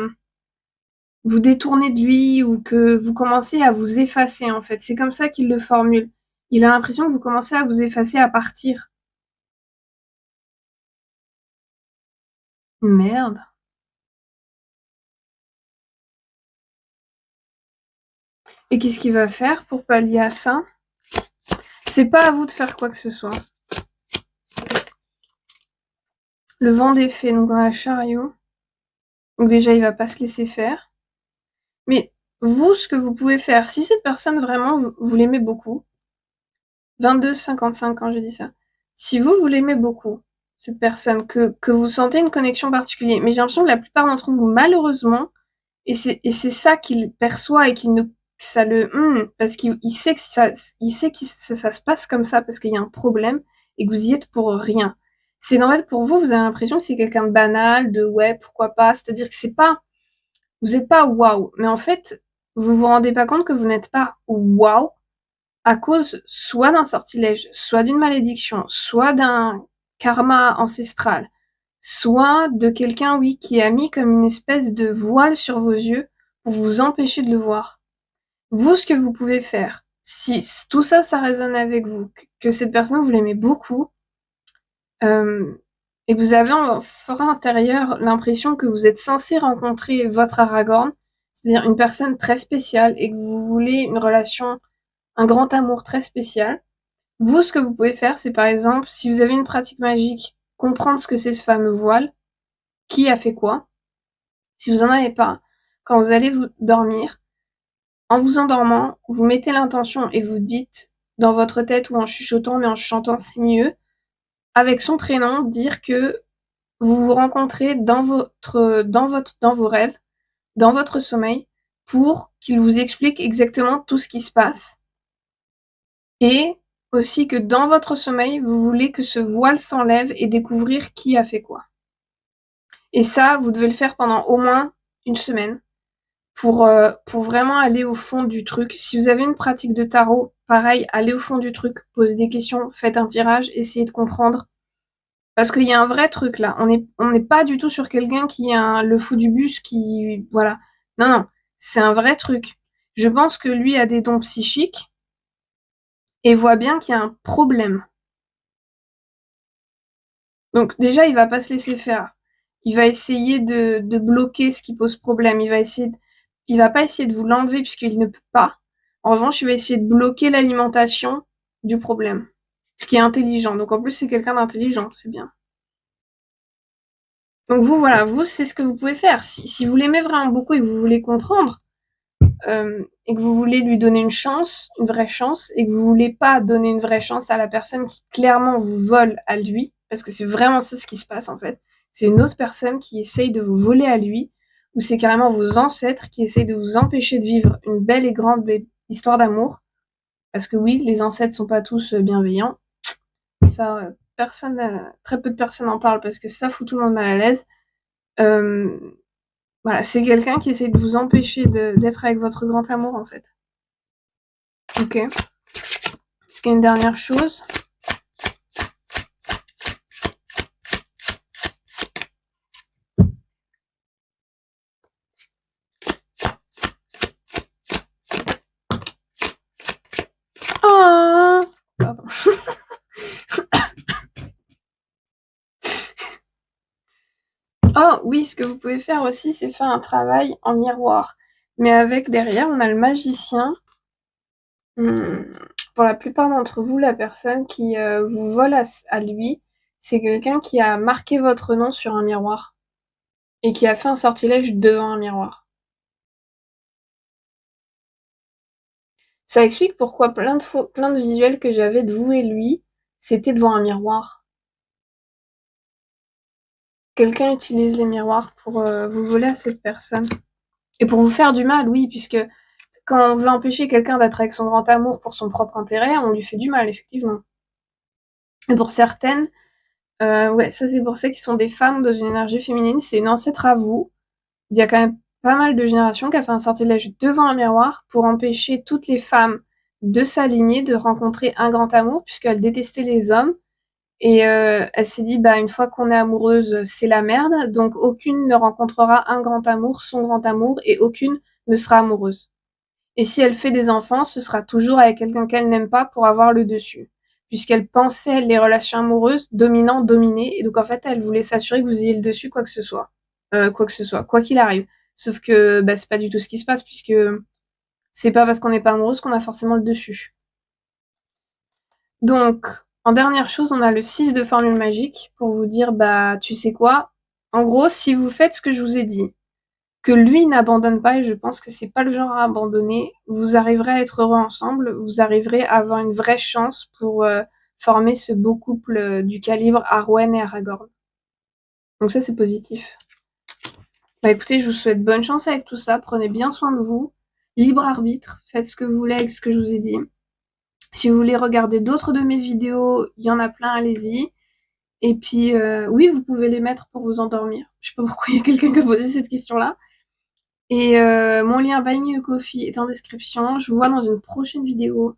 vous détourner de lui ou que vous commencez à vous effacer en fait. C'est comme ça qu'il le formule. Il a l'impression que vous commencez à vous effacer, à partir. Merde. Et qu'est-ce qu'il va faire pour pallier à ça? C'est pas à vous de faire quoi que ce soit. Le vent des fées, donc dans la chariot. Donc déjà, il va pas se laisser faire. Mais vous, ce que vous pouvez faire, si cette personne vraiment, vous l'aimez beaucoup, 22-55 quand j'ai dit ça, si vous l'aimez beaucoup, cette personne, que vous sentez une connexion particulière, mais j'ai l'impression que la plupart d'entre vous, malheureusement, et c'est ça qu'il perçoit et qu'il ne, ça le, parce qu'il sait que ça se passe comme ça parce qu'il y a un problème et que vous y êtes pour rien. C'est qu'en fait, pour vous, vous avez l'impression que c'est quelqu'un de banal, de ouais, pourquoi pas, c'est-à-dire que c'est pas, vous êtes pas waouh, mais en fait, vous vous rendez pas compte que vous n'êtes pas waouh à cause soit d'un sortilège, soit d'une malédiction, soit d'un karma ancestral, soit de quelqu'un, oui, qui a mis comme une espèce de voile sur vos yeux pour vous empêcher de le voir. Vous, ce que vous pouvez faire, si tout ça, ça résonne avec vous, que cette personne, vous l'aimez beaucoup, et que vous avez en fort intérieur l'impression que vous êtes censé rencontrer votre Aragorn, c'est-à-dire une personne très spéciale, et que vous voulez une relation, un grand amour très spécial, vous, ce que vous pouvez faire, c'est par exemple, si vous avez une pratique magique, comprendre ce que c'est ce fameux voile, qui a fait quoi. Si vous en avez pas, quand vous allez vous dormir, en vous endormant, vous mettez l'intention et vous dites dans votre tête ou en chuchotant, mais en chuchotant c'est mieux, avec son prénom, dire que vous vous rencontrez dans vos rêves, dans votre sommeil, pour qu'il vous explique exactement tout ce qui se passe. Et aussi que dans votre sommeil, vous voulez que ce voile s'enlève et découvrir qui a fait quoi. Et ça, vous devez le faire pendant au moins une semaine. pour vraiment aller au fond du truc. Si vous avez une pratique de tarot, pareil, allez au fond du truc, posez des questions, faites un tirage, essayez de comprendre. Parce qu'il y a un vrai truc là. On n'est pas du tout sur quelqu'un qui est le fou du bus qui, voilà. Non, non. C'est un vrai truc. Je pense que lui a des dons psychiques et voit bien qu'il y a un problème. Donc déjà, il va pas se laisser faire. Il va essayer de bloquer ce qui pose problème. Il va pas essayer de vous l'enlever puisqu'il ne peut pas. En revanche, il va essayer de bloquer l'alimentation du problème. Ce qui est intelligent. Donc en plus, c'est quelqu'un d'intelligent, c'est bien. Donc vous, voilà, vous, c'est ce que vous pouvez faire. Si vous l'aimez vraiment beaucoup et que vous voulez comprendre, et que vous voulez lui donner une chance, une vraie chance, et que vous voulez pas donner une vraie chance à la personne qui clairement vous vole à lui, parce que c'est vraiment ça ce qui se passe en fait. C'est une autre personne qui essaye de vous voler à lui, ou c'est carrément vos ancêtres qui essayent de vous empêcher de vivre une belle et grande histoire d'amour. Parce que oui, les ancêtres sont pas tous bienveillants. Ça, très peu de personnes en parlent parce que ça fout tout le monde mal à l'aise. Voilà, c'est quelqu'un qui essaie de vous empêcher d'être avec votre grand amour, en fait. Ok. Est-ce qu'il y a une dernière chose? Oh, pardon. Oh, oui, ce que vous pouvez faire aussi, c'est faire un travail en miroir. Mais avec derrière, on a le magicien. Pour la plupart d'entre vous, la personne qui vous vole à lui, c'est quelqu'un qui a marqué votre nom sur un miroir et qui a fait un sortilège devant un miroir. Ça explique pourquoi plein de visuels que j'avais de vous et lui, c'était devant un miroir. Quelqu'un utilise les miroirs pour vous voler à cette personne. Et pour vous faire du mal, oui, puisque quand on veut empêcher quelqu'un d'être avec son grand amour pour son propre intérêt, on lui fait du mal, effectivement. Et pour certaines, ouais, ça c'est pour ça qu'ils sont des femmes dans une énergie féminine, c'est une ancêtre à vous. Il y a quand même pas mal de générations qui a fait un sortilège devant un miroir pour empêcher toutes les femmes de s'aligner, de rencontrer un grand amour, puisqu'elles détestaient les hommes. Et elle s'est dit, bah une fois qu'on est amoureuse, c'est la merde, donc aucune ne rencontrera un grand amour, son grand amour, et aucune ne sera amoureuse. Et si elle fait des enfants, ce sera toujours avec quelqu'un qu'elle n'aime pas pour avoir le dessus. Puisqu'elle pensait les relations amoureuses dominant-dominé, et donc en fait elle voulait s'assurer que vous ayez le dessus quoi que ce soit. Quoi qu'il arrive. Sauf que bah, c'est pas du tout ce qui se passe, puisque c'est pas parce qu'on n'est pas amoureuse qu'on a forcément le dessus. Donc, en dernière chose, on a le 6 de formule magique pour vous dire, bah, tu sais quoi? En gros, si vous faites ce que je vous ai dit, que lui n'abandonne pas, et je pense que c'est pas le genre à abandonner, vous arriverez à être heureux ensemble, vous arriverez à avoir une vraie chance pour former ce beau couple du calibre Arwen et Aragorn. Donc ça, c'est positif. Bah écoutez, je vous souhaite bonne chance avec tout ça, prenez bien soin de vous, libre arbitre, faites ce que vous voulez avec ce que je vous ai dit. Si vous voulez regarder d'autres de mes vidéos, il y en a plein, allez-y. Et puis, oui, vous pouvez les mettre pour vous endormir. Je sais pas pourquoi il y a quelqu'un qui a posé cette question-là. Et mon lien Buy Me a Coffee est en description. Je vous vois dans une prochaine vidéo.